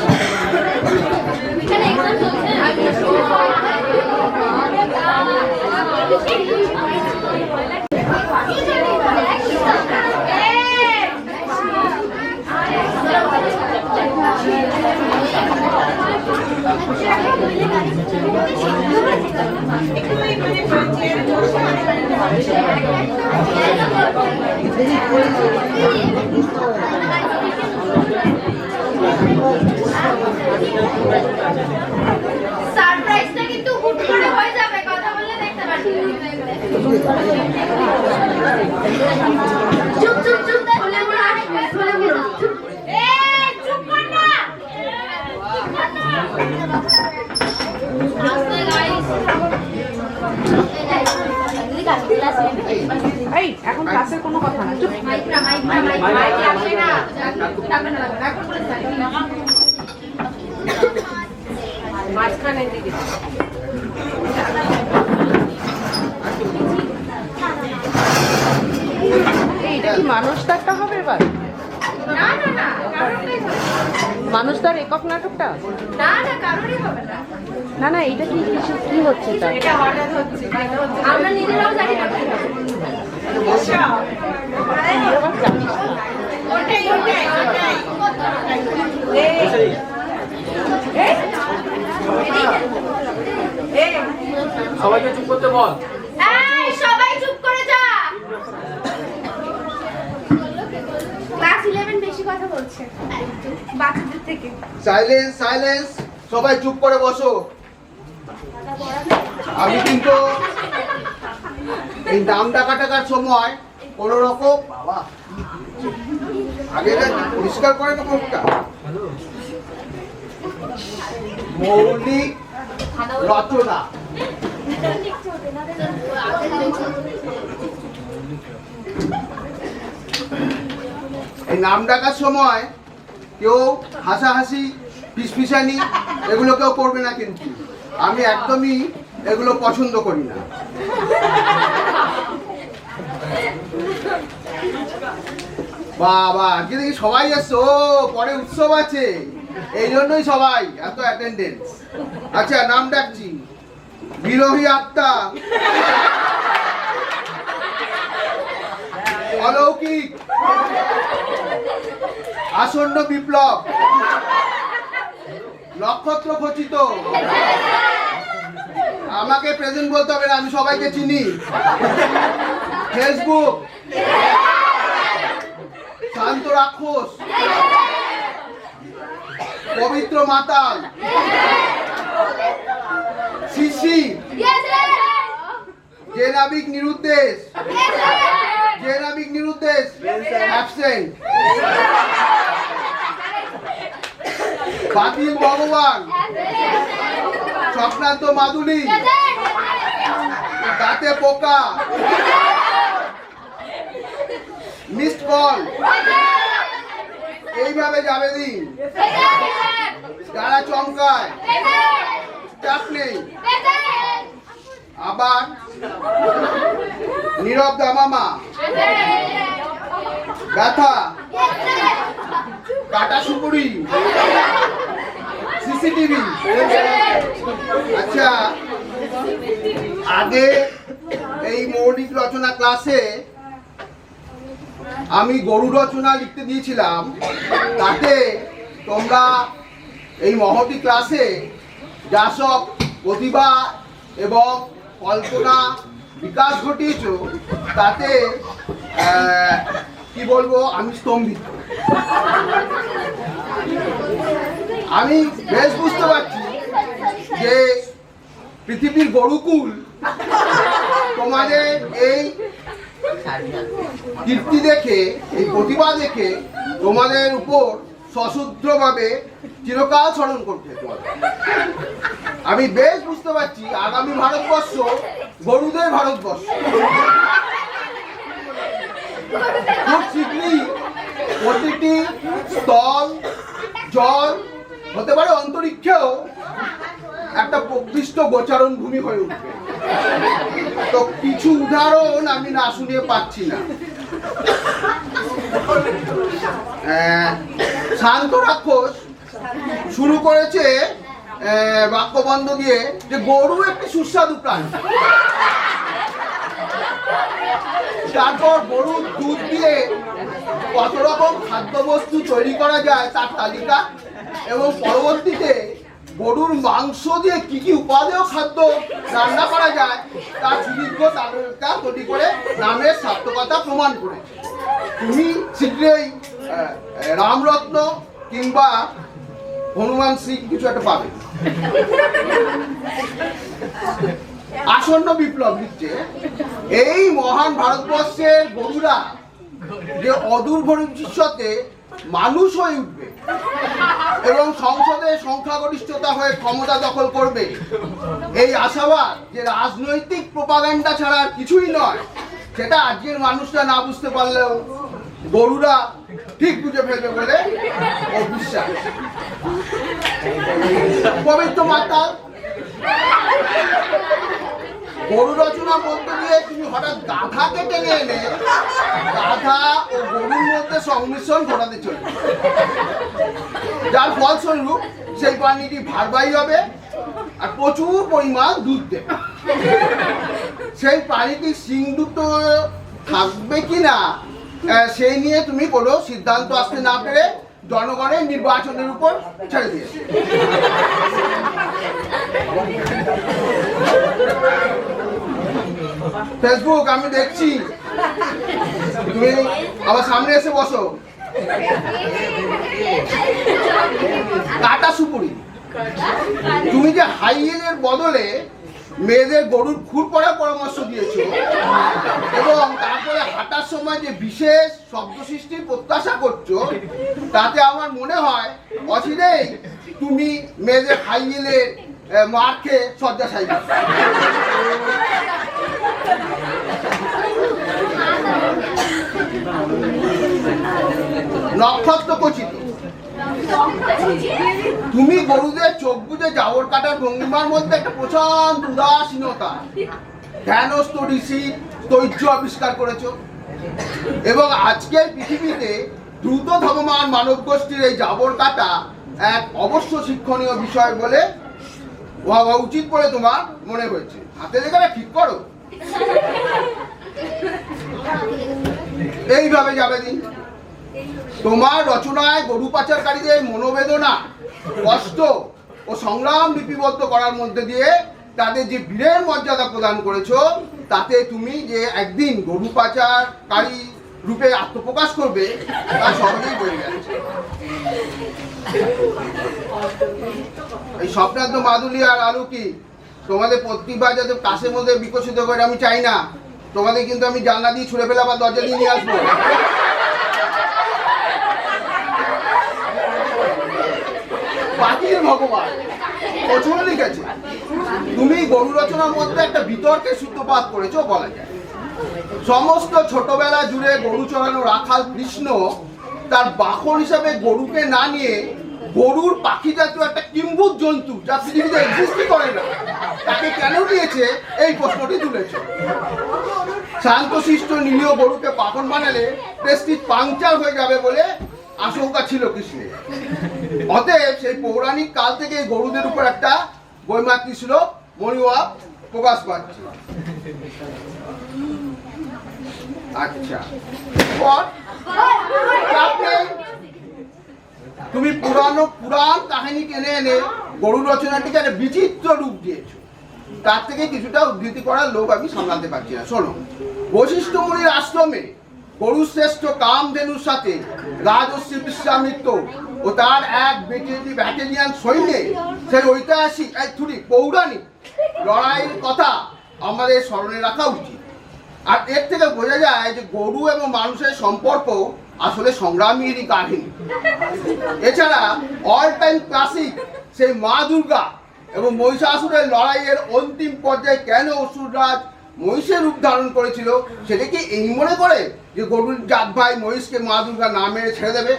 সারপ্রাইজটা কিন্তু হুট করে হয়ে যাবে, কথা বললে দেখতে পাচ্ছি। চুপ চুপ চুপ, বলে বলে আসবে, বলে বলে চুপ। এই চুপ কর না, আস্তে গাইস। এই এখন ক্লাসের কোনো কথা না, চুপ। মাইক না, মাইক না, মাইক মাইক লাগবে না, লাগবে না, লাগবে না, এখন বলে মাঝখানে দিকে এইটা কি মানুষ তারটা হবে এবার? না না না, কারণটাই হবে মানুষ তার একক নাটকটা? না না, কারণই হবে না। না না, এইটা কি কিছু কি হচ্ছে তার? এটা হঠাৎ হচ্ছে, আমরা নিজেরাও জানি না। ওটাই ওটাই ওটাই। সবাইকে চুপ করতে বল। এই সবাই চুপ করে যা। ক্লাস 11 বেশি কথা বলছে বাচ্চাদের থেকে। সাইলেন্স সাইলেন্স, সবাই চুপ করে বসো। আমি কিন্তু এই নাম ডাকাটাকার সময় কোন রকম বাবা আগে পরিষ্কার করে না মুখটা, মৌলিক রচনা এই নাম ডাকার সময় কেউ হাসাহাসি ফিসফিসানি এগুলো কেউ করবে না, কিন্তু আমি একদমই এগুলো পছন্দ করি না। বাবা আজকে দেখি সবাই এসছো, পরে উৎসব আছে, এই জন্যই সবাই এত অ্যাটেন্ডেন্স। আচ্ছা নাম ডাকছি, বিরোহী আত্মা, অলৌকিক, আসন্ন বিপ্লব, নক্ষত্র খচিত। আমাকে প্রেজেন্ট বলতে হবে না, আমি সবাইকে চিনি। ফেসবুক, শান্ত রাক্ষস, পবিত্র মাতাল, শিশি, যে নাবিক নিরুদ্দেশ, যে নাবিক নিরুদ্দেশ, অ্যাবসেন্ট, বাতিল ভগবান, চক্রান্ত মাদুলি, দাঁতে পোকা, মিসড কল, এইভাবে যাবে দিন। যারা চমকায় চাপ নেই। আবার নীরব দামামা, ব্যথা, কাটা সুপুরি, সিসিটিভি। আচ্ছা আগে এই মৌলিক রচনা ক্লাসে আমি গরু রচনা লিখতে দিয়েছিলাম, তাতে তোমরা এই মহতি ক্লাসে যা সব প্রতিভা এবং কল্পনা বিকাশ ঘটিয়েছ, তাতে কি বলবো, আমি স্তম্ভিত। আমি বেশ বুঝতে পারছি যে পৃথিবীর গরুকুল তোমাদের এই কীর্তি দেখে, এই প্রতিভা দেখে তোমাদের উপর সশূদ্রভাবে চিরকাল স্মরণ করতে। আমি বেশ বুঝতে পারছি আগামী ভারতবর্ষ গরুদের ভারতবর্ষ। খুব শীঘ্রই প্রতিটি স্থল, জল, হতে পারে অন্তরিক্ষেও একটা প্রকৃষ্ট গোচারণ ভূমি হয়ে উঠবে। তো কিছু উদাহরণ আমি না শুনিয়ে পাচ্ছি না। শান্ত রাক্ষস শুরু করেছে বাক্যবন্ধ দিয়ে যে গরু একটি সুস্বাদু প্রাণী। তারপর গরুর দুধ দিয়ে কত রকম খাদ্যবস্তু তৈরি করা যায় তার তালিকা, এবং পরবর্তীতে গরুর মাংস দিয়ে কি কি উপাদেয় খাদ্য রান্না করা যায় তার সুদীর্ঘ তালিকা তৈরি করে নামের সার্থকতা প্রমাণ করেছে। তুমি শীঘ্রই রামরত্ন কিংবা হনুমান সিং কিছু একটা পাবে। আসন্ন বিপ্লব লিখছে, এই মহান ভারতবর্ষের গরুরা যে অদূর ভবিষ্যতে মানুষ হয়ে উঠবে এবং সংসদে সংখ্যাগরিষ্ঠতা হয়ে ক্ষমতা দখল করবে, এই আশাবাদ যে রাজনৈতিক প্রোপাগান্ডা ছাড়া আর কিছুই নয়, সেটা আজকের মানুষরা না বুঝতে পারলেও গরুরা ঠিক বুঝে ফেলবে বলে ও বিশ্বাস। পবিত্র মাতা গরু রচনার মধ্যে দিয়ে তুমি হঠাৎ গাধাকে টেনে এনে গাধা ও গরুর মধ্যে সংমিশ্রণ ঘটাতে চলে, যার ফলস্বরূপ সেই প্রাণীটি ভারবাহী হবে আর প্রচুর পরিমাণ দুধ দেবে। সেই প্রাণীটি সিং দুটো থাকবে কিনা সেই নিয়ে তুমি কোনো সিদ্ধান্ত আসতে না পেরে জনগণের নির্বাচনের উপর ছেড়ে দিয়েছে। ফেসবুক আমি দেখছি, তুমি আমার সামনে এসে বসো। কাটা সুপুরি, তুমি যে হাই হিলের বদলে মেয়েদের গরুর খুর পরার পরামর্শ দিয়েছো এবং তারপরে হাঁটার সময় যে বিশেষ শব্দ সৃষ্টির প্রত্যাশা করছো, তাতে আমার মনে হয় অচিরেই তুমি মেয়েদের হাই হিলের মার খেয়ে শয্যাশায়ী। নক্ষত্র খচিত, তুমি গরুদের চোখ বুঝে জাবর কাটার ভঙ্গিমার মধ্যে একটা প্রচন্ড উদাসীনতা, ধ্যানস্থ ঋষি তৈর্য আবিষ্কার করেছো এবং আজকের পৃথিবীতে দ্রুত ধাবমান মানব গোষ্ঠীর এই জাবর কাটা এক অবশ্য শিক্ষণীয় বিষয় বলে ভাবা উচিত বলে তোমার মনে হয়েছে। হাতে লেখাটা ঠিক করো, এইভাবে যাবে দিন। তোমার রচনায় গরু পাচারকারীদের মনোবেদনা, কষ্ট ও সংগ্রাম লিপিবদ্ধ করার মধ্যে দিয়ে তাদের যে বীরের মর্যাদা প্রদান করেছো, তাতে তুমি যে একদিন গরু পাচারকারী রূপে আত্মপ্রকাশ করবে তা সহজেই বয়ে যাচ্ছে। এই স্বপ্নান্ত মাধুরী আর আলু কি তোমাদের প্রতিভা যাতে কাছের মধ্যে বিকশিত করে আমি চাই না। তোমাদের কিন্তু আমি জানলা দিয়ে ছুঁড়ে ফেলে আবার দরজা দিয়ে নিয়ে আসবো। পাখির ভগবান প্রচুর লিখেছে, তুমি গরু রচনার মধ্যে একটা বিতর্কের সূত্রপাত করেছো বলা যায়। সমস্ত ছোটবেলা জুড়ে গরু চড়ানো রাখাল কৃষ্ণ তার বাহন হিসাবে গরুকে না নিয়ে গরুর পাখি জাতীয় একটা কিম্ভূত জন্তু যা পৃথিবীতে এক্সিস্টই করে না, তাকে কেন নিয়েছে এই প্রশ্নটি তুলেছে। শান্তশিষ্ট নিরীহ গরুকে পাখন বানালে প্রেস্টিজ পাংচার হয়ে যাবে বলে আশঙ্কা ছিল কৃষ্ণের। অতএব সেই পৌরাণিক কাল থেকে গরুদের উপর একটা বৈমাতৃশ্ল মনোভাব প্রকাশ পাচ্ছে। আচ্ছা, তুমি পুরাণ কাহিনী টেনে এনে গরু রচনাটিকে একটা বিচিত্র রূপ দিয়েছো, তার থেকে কিছুটা উদ্ধৃতি করার লোক আমি সামলাতে পারছি না। শোনো, বশিষ্ঠ মুনির আশ্রমে গরুশ্রেষ্ঠ কামধেনুর সাথে রাজর্ষি বিশ্বামিত্র ও তার এক ব্যাটালিয়ান সৈন্যে সেই ঐতিহাসিক পৌরাণিক লড়াইয়ের কথা আমাদের স্মরণে রাখা উচিত। আর এর থেকে বোঝা যায় যে গরু এবং মানুষের সম্পর্ক আসলে সংগ্রামীরই কাহিনী। এছাড়া অল টাইম ক্লাসিক সেই মা দুর্গা এবং মহিষাসুরের লড়াইয়ের অন্তিম পর্যায়ে কেন অসুররাজ মহিষের রূপ ধারণ করেছিল, সেটা কি এই মনে করে যে গরুর জাত ভাই মহিষকে মা দুর্গা না মেরে ছেড়ে দেবে?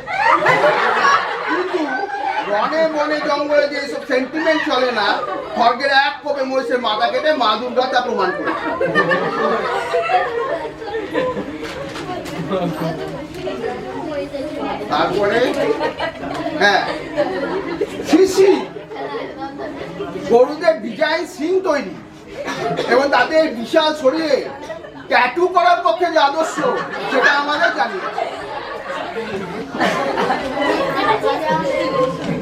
কিন্তু বনে বনে জঙ্গলে যে সব সেন্টিমেন্ট চলে না, খড়গের এক কোপে মহিষের মাথা কেটে মা দুর্গা তা প্রমাণ করে। তারপরে হ্যাঁ, শিশি গরুদের ডিজাইন সিং তৈরি এবং তাদের বিশাল শরীরে ট্যাটু করার পক্ষে যে আদর্শ, সেটা আমাদের জানি।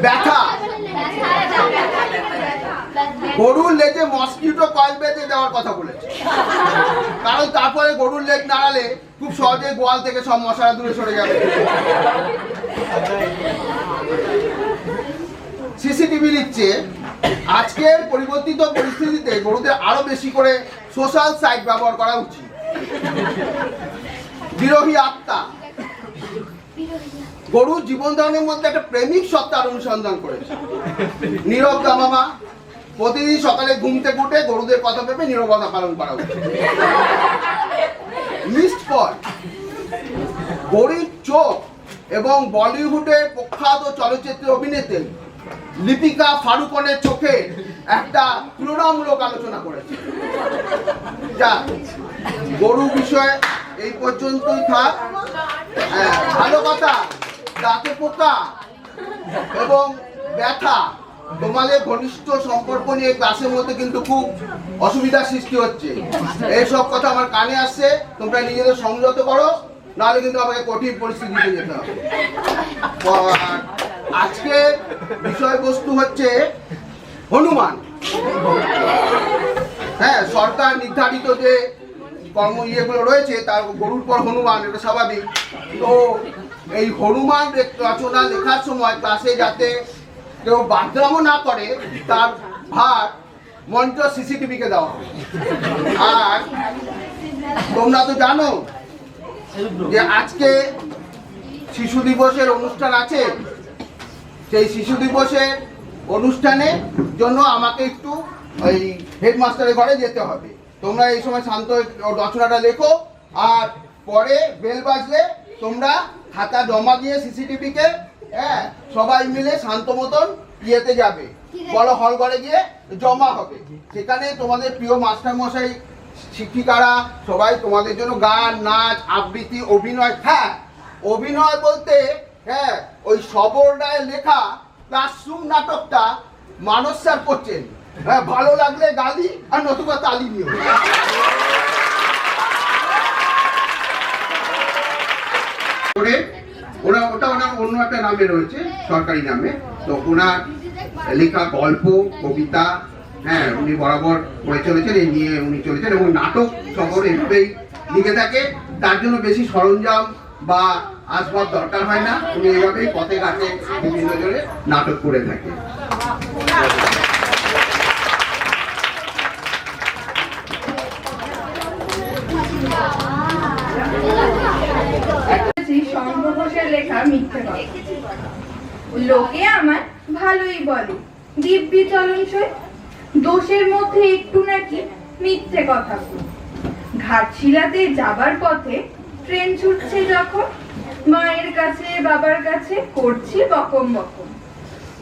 ব্যথা গরুর লেজে মসকিউটো কয়েল বেঁধে দেওয়ার কথা বলেছে, কারণ তারপরে গরুর লেজ নাড়ালে খুব সহজে গোয়াল থেকে সব মশলা দূরে সরে যাবে। সিসিটিভি লিখছে আজকের পরিবর্তিত পরিস্থিতিতে গরুদের আরো বেশি করে সোশ্যাল সাইট ব্যবহার করা উচিত। বিরোহী আত্মা গরুর জীবন ধারণের মধ্যে একটা প্রেমিক সত্তার অনুসন্ধান করেছে। নীরব দামামা প্রতিদিন সকালে ঘুম থেকে উঠে গরুদের কথা ভেবে নীরবতা পালন করা উচিত। মিসড কল গরিব চোখ এবং বলিউডের প্রখ্যাত চলচ্চিত্রের অভিনেত্রী লিপিকা ফারুকনের চোখে একটা তুলনামূলক আলোচনা করেছে। যা গরু বিষয়ে এই পর্যন্তই থাক। ভালো কথা, দাঁতে পোকা এবং ব্যথা তোমাদের ঘনিষ্ঠ সম্পর্ক নিয়ে ক্লাসের মধ্যে কিন্তু খুব অসুবিধার সৃষ্টি হচ্ছে। এইসব কথা আমার কানে আসছে, তোমরা নিজেদের সংযত করো, নাহলে কিন্তু আমাকে কঠিন পরিস্থিতিতে যেতে হবে। আজকে বিষয়বস্তু হচ্ছে হনুমান। হ্যাঁ, সরকার নির্ধারিত যে কর্ম ইয়েগুলো রয়েছে তার গরুর পর হনুমান, এটা স্বাভাবিক। তো এই হনুমান রচনা লেখার সময় ক্লাসে যাতে কেউ বাদরামও না করে তার ভার মঞ্চ সিসিটিভিকে দেওয়া হবে। আর তোমরা তো জানো যে আজকে শিশু দিবসের অনুষ্ঠান আছে। সেই শিশু দিবসের অনুষ্ঠানের জন্য আমাকে একটু ওই হেডমাস্টারের ঘরে যেতে হবে। তোমরা এই সময় শান্ত রচনাটা লেখো, আর পরে বেল বাজলে তোমরা খাতা জমা দিয়ে সিসিটিভিকে সবাই মিলে শান্ত মতন ইয়েতে যাবে, বড় হল ঘরে গিয়ে জমা হবে। সেখানে তোমাদের প্রিয় মাস্টার মশাই, শিক্ষিকারা সবাই তোমাদের জন্য গান, নাচ, আবৃত্তি, অভিনয়। হ্যাঁ, অভিনয় বলতে ওই সবর রায়ের লেখা ক্লাসরুম নাটকটা মানস স্যার করছেন। হ্যাঁ, ভালো লাগলে গালি আর নতুবা তালি নিও। ওটা অন্য একটা নামে রয়েছে, সরকারি নামে। তো ওনার লেখা গল্প, কবিতা, হ্যাঁ, উনি বরাবর পড়ে চলেছেন, এই নিয়ে উনি চলেছেন এবং নাটক সবর এভাবেই লিখে থাকে। তার জন্য বেশি সরঞ্জাম বা আসবাব দরকার হয় না, উনি এইভাবেই পথে ঘাটে বিভিন্ন জনে নাটক করে থাকে। লেখা মিথ্যে কথা। লোকে আমার ভালোই বলে, দিব্যি চলনসই, দোষের মধ্যে একটু নাকি মিথ্যে কথা। ঘাটশিলাতে যাবার পথে ট্রেন ছুটছে যখন, মায়ের কাছে বাবার কাছে করছি বকম বকম।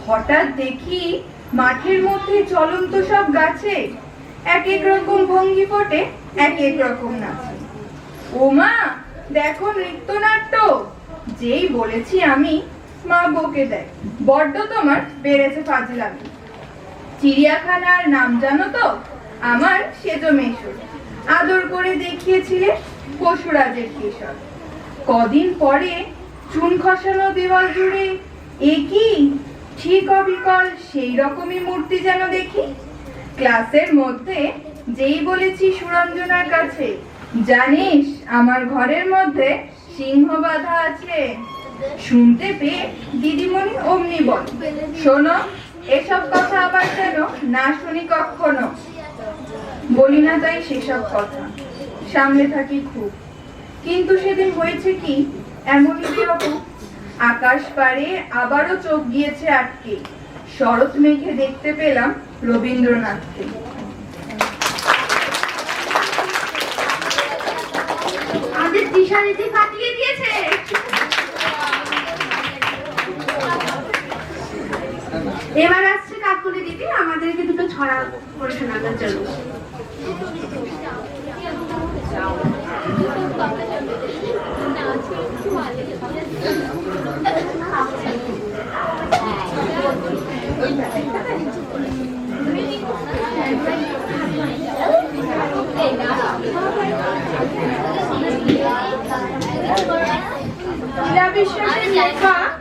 হঠাৎ দেখি মাঠের মধ্যে চলন্ত সব গাছে এক এক রকম ভঙ্গি ফোটে, এক এক রকম নাচে। ও মা, দেখো নৃত্যনাট্য। যেই বলেছি আমি, মা বকে দেয়, বড্ড তোমার বেড়েছে ফাজলামি। চিড়িয়াখানার নাম জানো তো? আমার সেজো মেশো, আদর করে দেখিয়েছিলে পশুরাজের কেশর। কদিন পরে চুন খসানো দেওয়াল জুড়ে একই ঠিক অবিকল সেই রকমই মূর্তি যেন দেখি। ক্লাসের মধ্যে যেই বলেছি সুরঞ্জনার কাছে, জানিস আমার ঘরের মধ্যে সিংহ বাঁধা আছে। শুনতে পেয়ে দিদিমণি অমনি বল, শোনো, এসব কথা আবার যেন না শুনি কখনো। বলি না তাই সেসব কথা, সামনে থাকি খুব। কিন্তু সেদিন হয়েছে কি, এমনই অপূর্ব, আকাশ পারে আবারও চোখ গিয়েছে আটকে। শরৎ মেঘে দেখতে পেলাম রবীন্দ্রনাথকে। আমাদের দিশা দিদি ফাটিয়ে দিয়েছে। এবার আসছে কাকুলি দিদি আমাদেরকে দুটো ছড়া করে শোনানোর জন্য।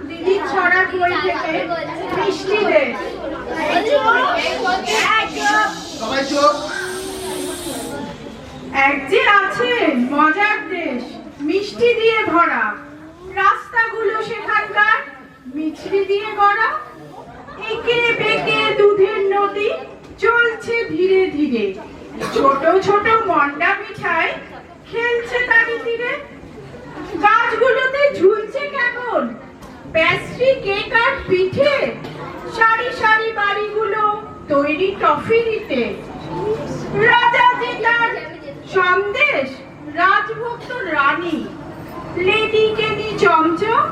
দিদির ছড়ার বই থেকে মিষ্টি দেশ। সবাই চোখ। এক যে আছে মজার দেশ, মিষ্টি দিয়ে ভরা, রাস্তাগুলো সেখানকার মিছরি দিয়ে গড়া, একে বেঁকে দুধের নদী চলছে ধীরে ধীরে, ছোট ছোট মন্ডা মিঠাই খেলছে তারি তীরে, গাছগুলোতে ঝুলছে কেমন প্যাস্ট্রি, কেক আর পিঠে, সারি সারি বাড়িগুলো তৈরি টফি দিতে, রাজা জেলার সন্দেশ, রাজভক্ত রানী, লেডি কেনি চমচম,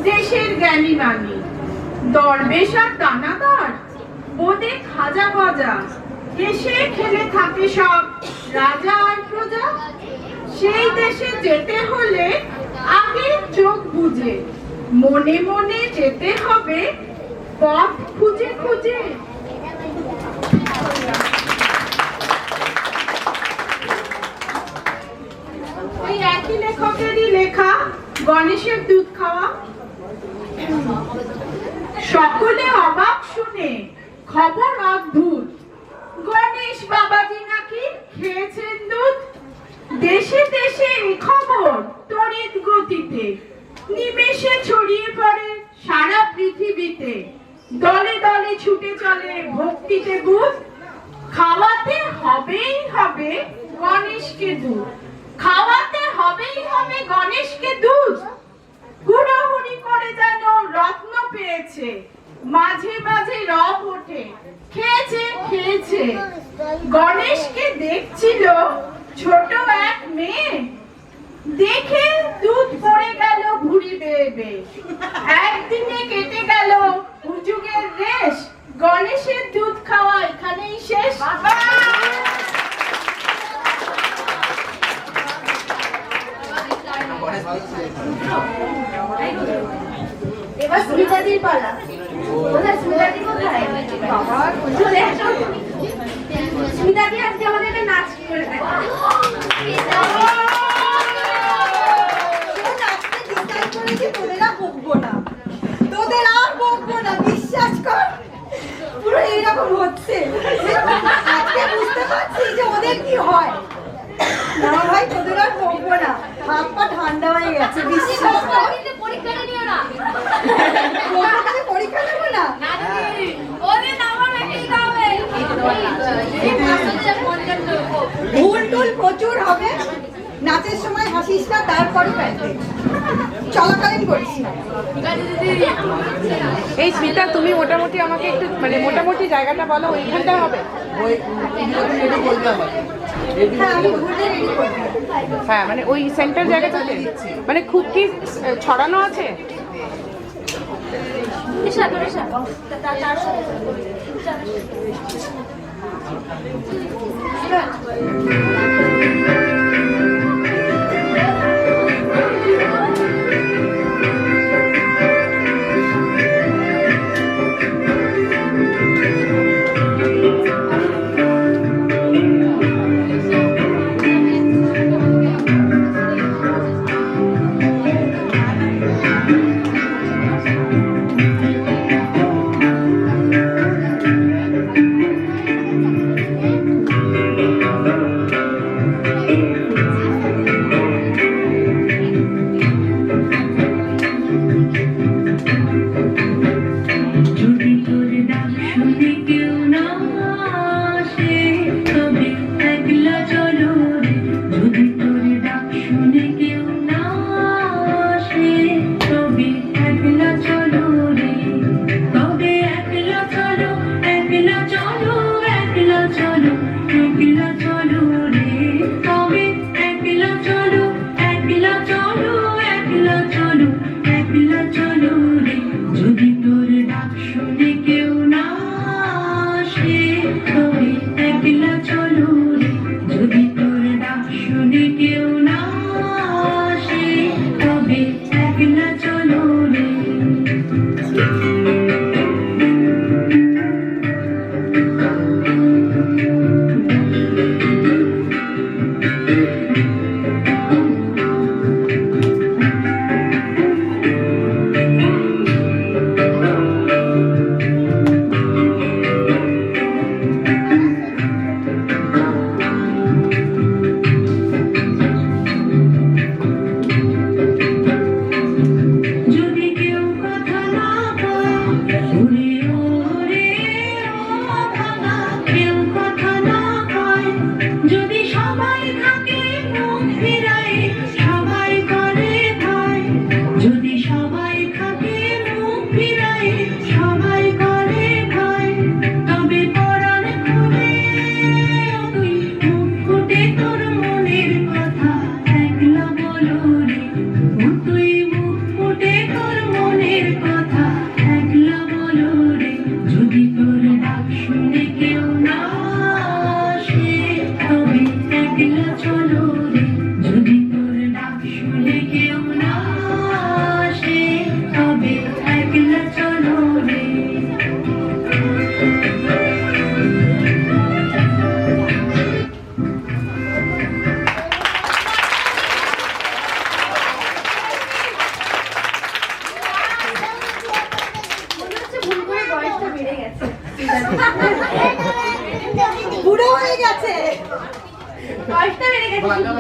দেশের জ্ঞানী মানি, দরবেশ আর দানাদার, বোদে খাজা গজা, হেসে খেলে থাকে সব রাজা আর প্রজা। সেই দেশে যেতে হলে আগে চোখ বুঝে, মনে মনে যেতে হবে পথ খুঁজে খুঁজে। ওই একই লেখকেরই লেখা গণেশের দুধ খাওয়া। সকলে অবাক শুনে খবর অদ্ভুত, গণেশ বাবাজি নাকি খেয়েছেন দুধ। দেশে দেশে এই খবর তড়িৎ গতিতে নিমেষে ছড়িয়ে পড়ে সারা পৃথিবীতে, দলে দলে ছুটে চলে ভক্তিতে বুধ। খাওয়াতে হবেই হবে গণেশকে দুধ, খাওয়াতে হবেই হবে গণেশকে দুধ। হুড়োহুড়ি করে যেন রত্ন পেয়েছে, মাঝে মাঝে রব ওঠে, খেয়েছে খেয়েছে। গণেশকে দেখছিল ছোট এক মেয়ে, দেখে দুধ পড়ে গেল ভুঁড়ি বেয়ে বেয়ে। একদিনে কেটে গেল হুজুগের রেশ, গণেশের দুধ খাওয়া এখানেই শেষ। এবার স্মিতাদির পালা। কোথায় স্মিতাদি? কোথায় বাবা? চলে আসো। স্মিতাদি আজকে আমাদের একটা নাচ করে দেখাবে। তোদের আর বকবো না, তোদের আর বকবো না, বিশ্বাস কর। পুরো এইরকম হচ্ছে, আজকে বুঝতে পারছি যে ওদের কি হয়। না ভাই, তোদের আর বকবো না, হাত পা ঠান্ডা হয়ে গেছে, বিশ্বাস কর। পরীক্ষাটা নিও না। পরীক্ষা নেবো না, ভুল টুল প্রচুর হবে। নাচের সময় হাসিস না, তারপরে প্যান্ডেল চলাকালীন করিস না। এই স্মিতা, তুমি মোটামুটি আমাকে একটু মানে মোটামুটি জায়গাটা বলো, ওইখানটা হবে? হ্যাঁ, আমি ঘুরতে রেডি করবো। হ্যাঁ, মানে ওই সেন্টার জায়গাটাতে, মানে খুব কি ছড়ানো আছে?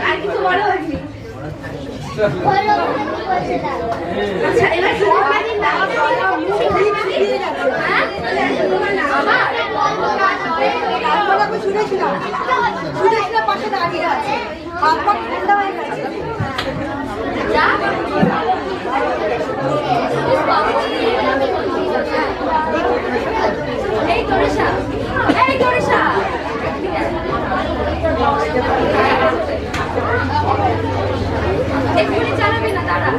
আর কিছু বড় হয়নি। আচ্ছা এবার সুদীপাদির নাম শুনেছিলাম পাশে দাঁড়িয়ে আছে, হাত পা ঠান্ডা হয়ে গেছে। এই তোরেশা, এই তোরেশা। এক্ষুনি চালাবি না, দাঁড়া।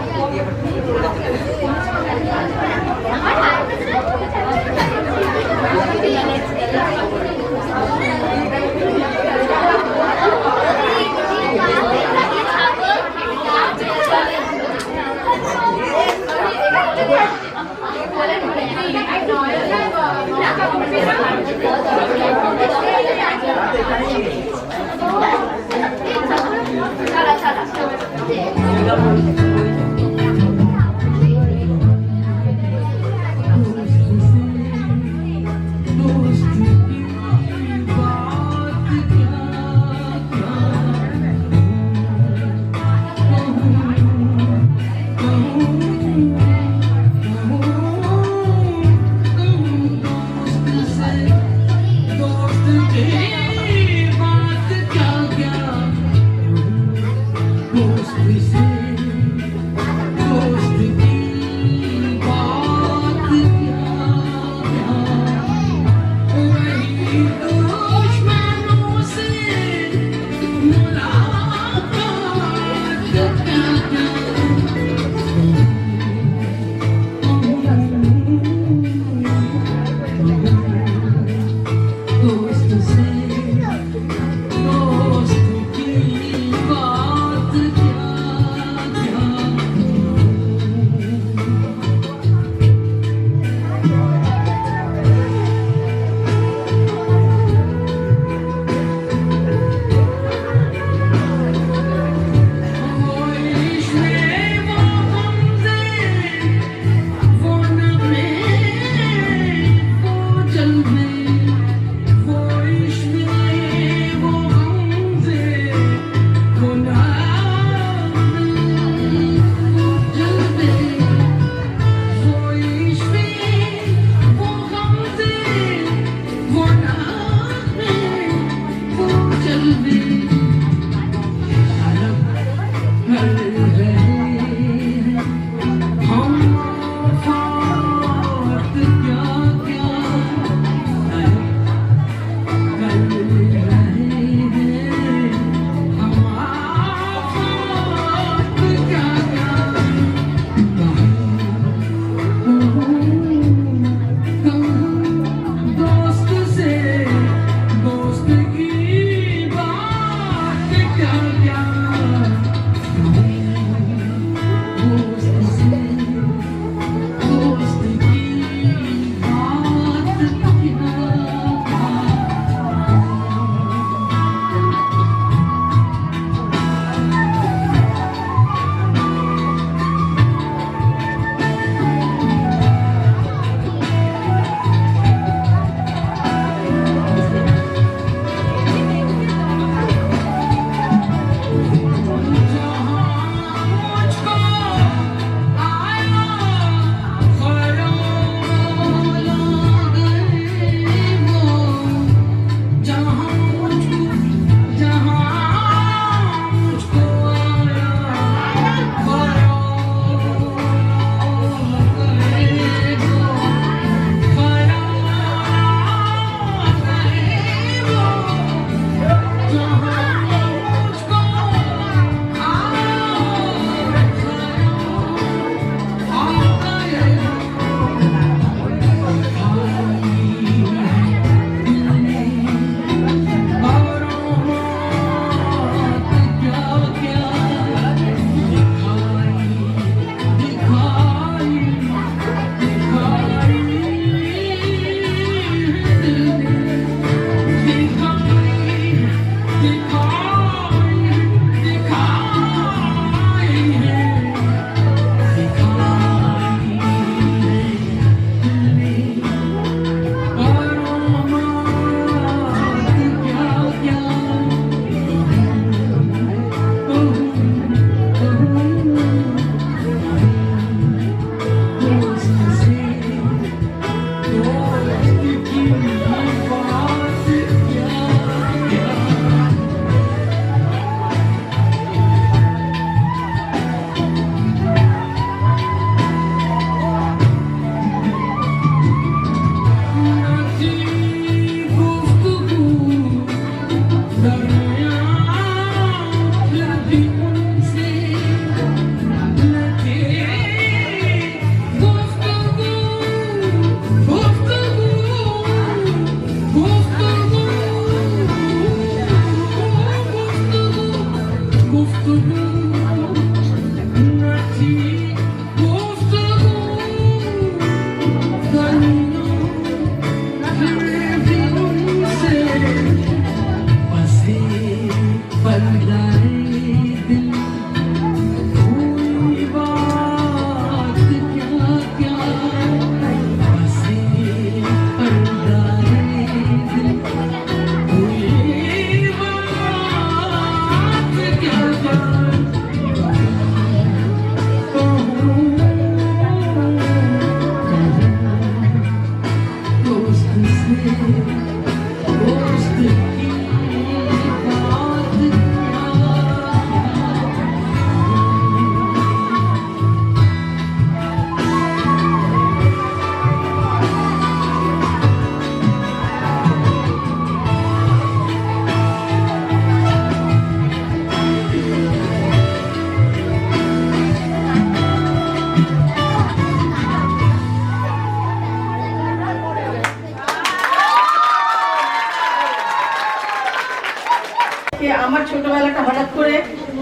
আমার ছোটবেলাটা হঠাৎ করে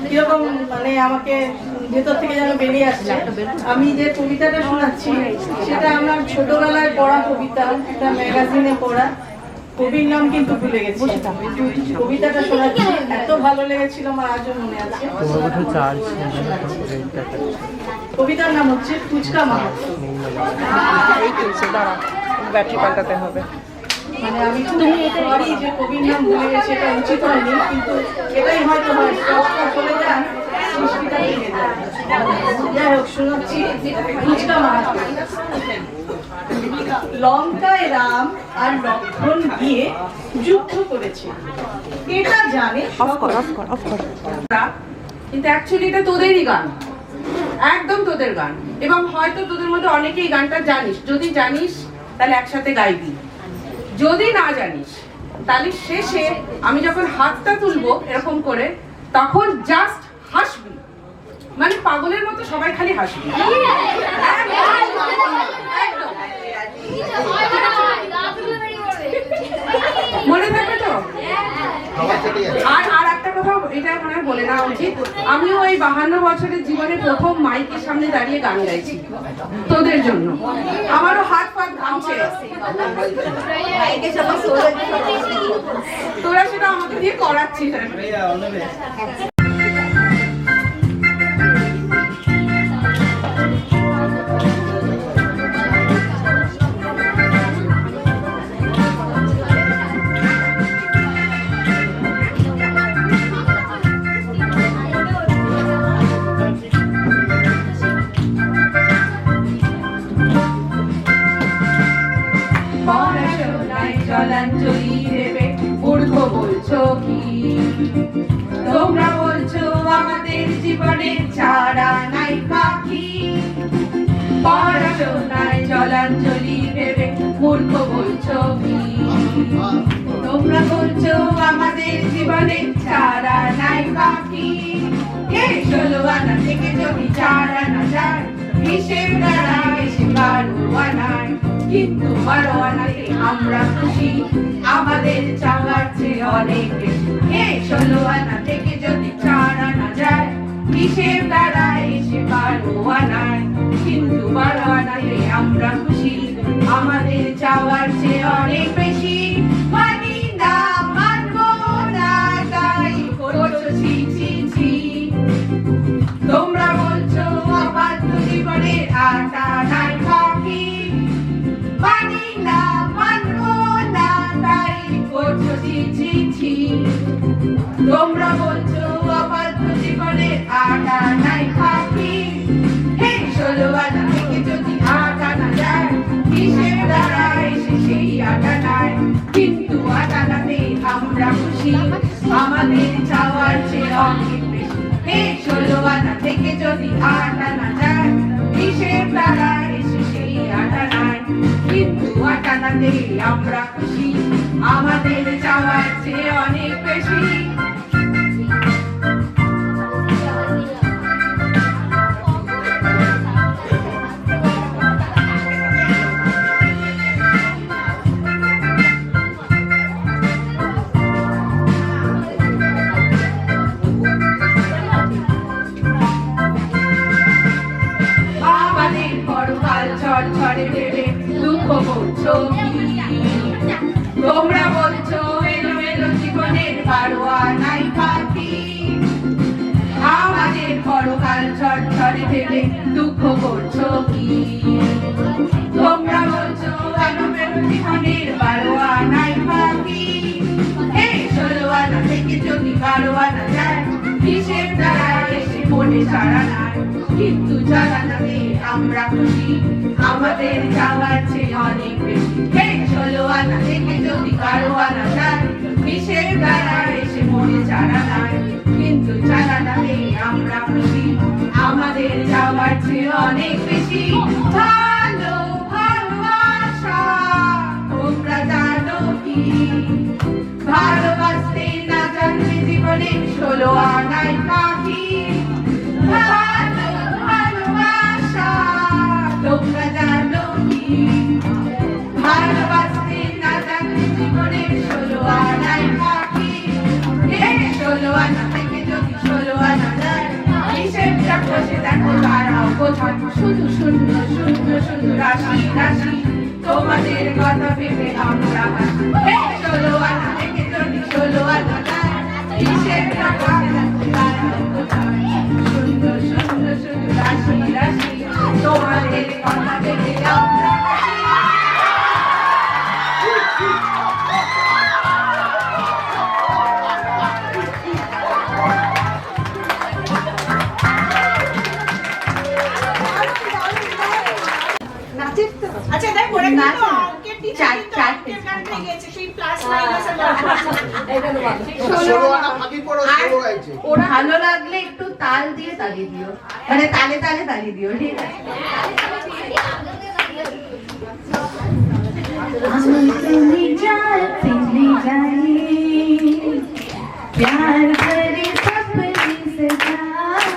কিরকম মানে আমাকে ভেতর থেকে যেন বেরিয়ে আসছে। আমি যে কবিতাটা শোনাচ্ছি সেটা আমার ছোটবেলায় পড়া কবিতা, একটা ম্যাগাজিনে পড়া। কবির নাম কিন্তু ভুলে গেছি। কবিতাটা শোনাচ্ছি, এত ভালো লেগেছিল আমার আজও মনে আছে। কবিতার নাম হচ্ছে ফুচকা মাহাতো। ব্যাটারি পাল্টাতে হবে। মানে আমি সরি যে কবির নাম ভুলে গেছি, এটা উচিত হয়নি, কিন্তু এটাই হয়তো হয়, স্পষ্ট চলে যান সৃষ্টিটা ভেঙে যায়। যাই হোক, শোনাচ্ছি ফুচকা মাহাতো। লঙ্কায় রাম আর লক্ষ্মণ গিয়ে যুদ্ধ করেছে, এটা জানে কিন্তু অ্যাকচুয়ালি এটা তোদেরই গান, একদম তোদের গান। এবং হয়তো তোদের মধ্যে অনেকেই গানটা জানিস। যদি জানিস তাহলে একসাথে গাইবি, যদি না জানিস তাহলে শেষে আমি যখন হাতটা তুলবো এরকম করে, তখন জাস্ট হাসবি, মানে পাগলের মতো সবাই খালি হাসবি। মনে থাকবে তো? আর একটা কথা এটা মনে বলে নেওয়া উচিত, আমিও এই 52 বছরের জীবনে প্রথম মাইকের সামনে দাঁড়িয়ে গান গাইছি তোদের জন্য। আমারও হাত পা ঘামছে, তোরা সেটা আমাকে দিয়ে করাচ্ছিস। জলাঞ্জলি দেবে মূর্খ বলছো কি? তোমরা বলছো আমাদের জীবনে ছাড়া নাই পাখি। পড়াশোনায় জলাঞ্জলি দেবে মূর্খ বলছো কি? তোমরা বলছো আমাদের জীবনে ছাড়া নাই পাখি। এই 16 আনা থেকে যদি 4 আনা যায়, হিসেব দাঁড়ায় সে 12 আনায়। কিন্তু 12 আনাতে আমরা খুশি, আমাদের চাওয়ার চেয়ে অনেক বেশি। এই 16 আনা থেকে যদি 4 আনা যায়, হিসেব দাঁড়ায় সে 12 আনায়। কিন্তু 12 আনাতে আমরা খুশি, আমাদের চাওয়ার চেয়ে অনেক বেশি। মানি না, মানবো না, তাই করছো ছি ছি ছি। তোমরা বলছো অবাধ্য জীবনের আটা নাই পাখি। মানি না, মানবো না, তাই করছো ছি ছি ছি। তোমরা বলছো অবাধ্য জীবনের আটা নাই পাখি। এই 16 আনা থেকে যদি 8 আনা যায়, হিসেব দাঁড়ায় সেই 8 আনায়। কিন্তু 8 আনাতে আমরা খুশি, আমাদের চাওয়ার চেয়ে অনেক বেশি। এই 16 আনা থেকে যদি 8 আনা যায়, হিসেব দাঁড়ায় সেই 8 আনায়। কিন্তু 8 আনাতে আমরা খুশি, আমাদের চাওয়ার চেয়ে অনেক বেশি। ভেবে দুঃখ করছো কি? তোমরা বলছো আনন্দের জীবনের 12 আনাই বাকি। এই 16 আনা থেকে যদি 12 আনা যায়, হিসেব দ্বারা এসে মনে সারা নাই। কিন্তু জানাতে আমরা খুশি, আমাদের চাওয়ার চেয়ে অনেক বেশি। এই 16 আনা থেকে যদি 12 আনা যায়, হিসেব দ্বারা এসে মনে সারা নাই। কিন্তু জানাতে আমরা খুশি, আমাদের চাওয়ার চেয়ে অনেক বেশি। ভালো ভালোবাসা তোমরা জানো কি? ভালোবাসতে না জানলে জীবনে 16 আনাই বাকি। ভালো ভালোবাসা তোমরা জানো কি? ভালোবাসতে না জানলে জীবনে 16 আনাই বাকি। এই 16 আনা থেকে যদি 16 আনা যায়, হিসেবটা কষে দেখো তারাও কোথায়। শুধু শূন্য শূন্য শূন্য রাশি রাশি, তোমাদের কথা ভেবে আমরা হাসি। এই 16 আনা থেকে যদি 16 আনা যায়, হিসেবটা কষে দেখো তারাও কোথায়। শূন্য শূন্য শূন্য রাশি রাশি, তোমাদের কথা ভেবে আমরা হাসি। নাচের তো আচ্ছা দেখ ওরা কিন্তু নাচে না। অঙ্কের টিচার কিন্তু অঙ্কের গান পেয়ে গেছে সেই প্লাস মাইনাস এর ব্যাপার। 16 আনা ফাঁকি পড়ো, ষোলো গাইছে। ওরা ভালো লাগলে একটু তাল দিয়ে তালি দিও, মানে তালে তালে তালি দিও, ঠিক আছে? प्यार करे सपने सजाए,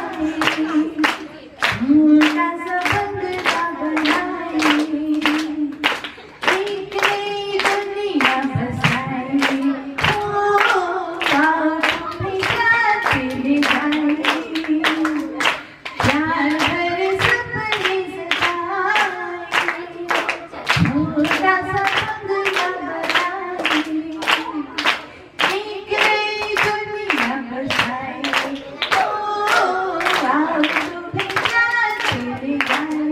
झूला सा बंगला बनाए, एक नई दुनिया बसाए, ओ बाहों में जाते ले जाए, प्यार करे सपने सजाए, झूला सा बंगला बनाए, एक नई दुनिया बसाए, ओ बाहों में जाते ले जाए।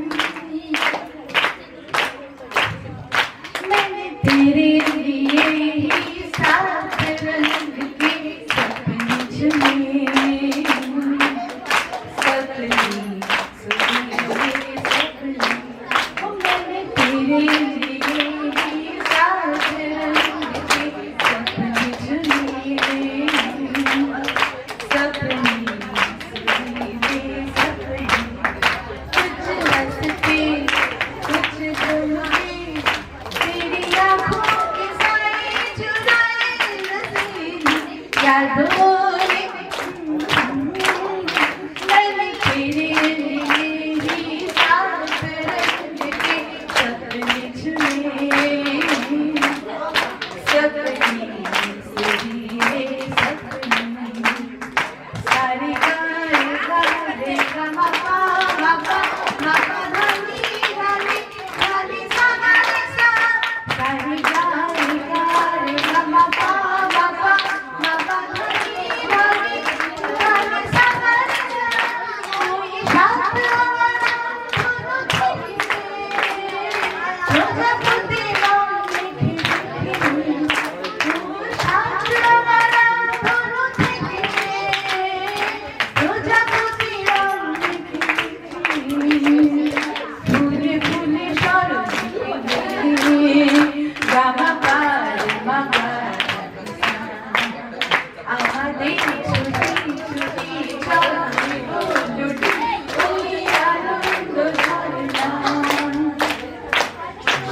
मैंने तेरे लिए ही साथ रंग के सपने चुने, सपने सुने सपने, ओ मैंने तेरे लिए ही साथ रंग के सपने चुने, सपने सुने सपने, कुछ हंसते कुछ गमते, तेरी आँखों के साए चुराए नजरें यादों ने, मैंने तेरे लिए ही साथ रंग के सपने चुने, सपने सुरीले सपने, सारे गाए गाए गा मा पा धनी धनी धनी सा गा रे सा, सारे गाए गाए गा मा पा धनी धनी धनी सा गा रे सा, कोई साथ लगाना दोनों तेरे, रोजा पुते रंग लिखे, कोई साथ लगाना दोनों तेरे, रोजा पुते रंग लिखे, फूले फूले शरणे गामा पार मागा, আমাদের ছুটি ছুটি চলে দুটি ওই আনন্দ ঝরনা,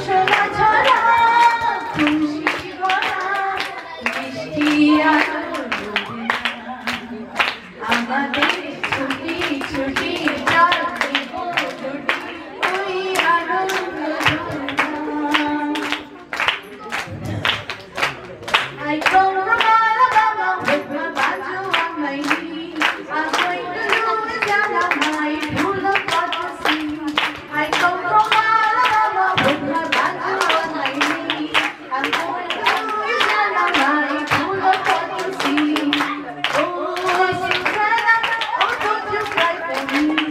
সোনা ঝরা খুশি ভরা মিষ্টি আনন্দ, আমাদের ছুটি ছুটি চলে দুটি ওই আনন্দ ঝরনা। I come from Alabama with my banjo on my knee. I'm going to Louisiana, my true love got to see. I come from Alabama with my banjo on my knee. I'm going to Louisiana, my true love got to see. Oh, Susanna, oh, don't you cry for me.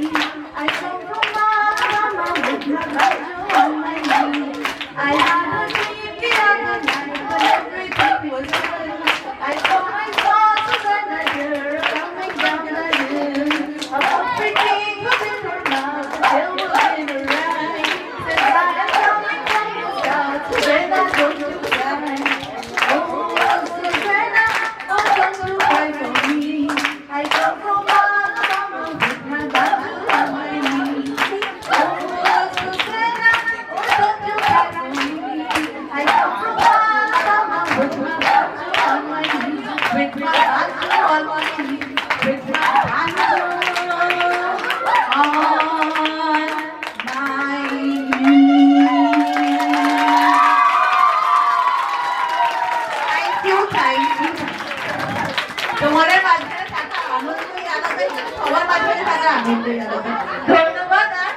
সবার মাঝে মাঝে থাকার আনন্দই আলাদা। ধন্যবাদ আর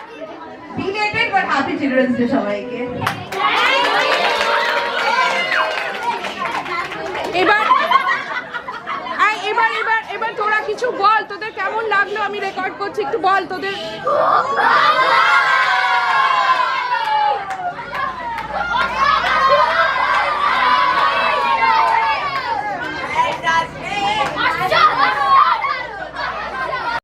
belated but happy children's day সবাইকে। এবার এবার এবার এবার তোরা কিছু বল, তোদের কেমন লাগলো? আমি রেকর্ড করছি, একটু বল তোদের।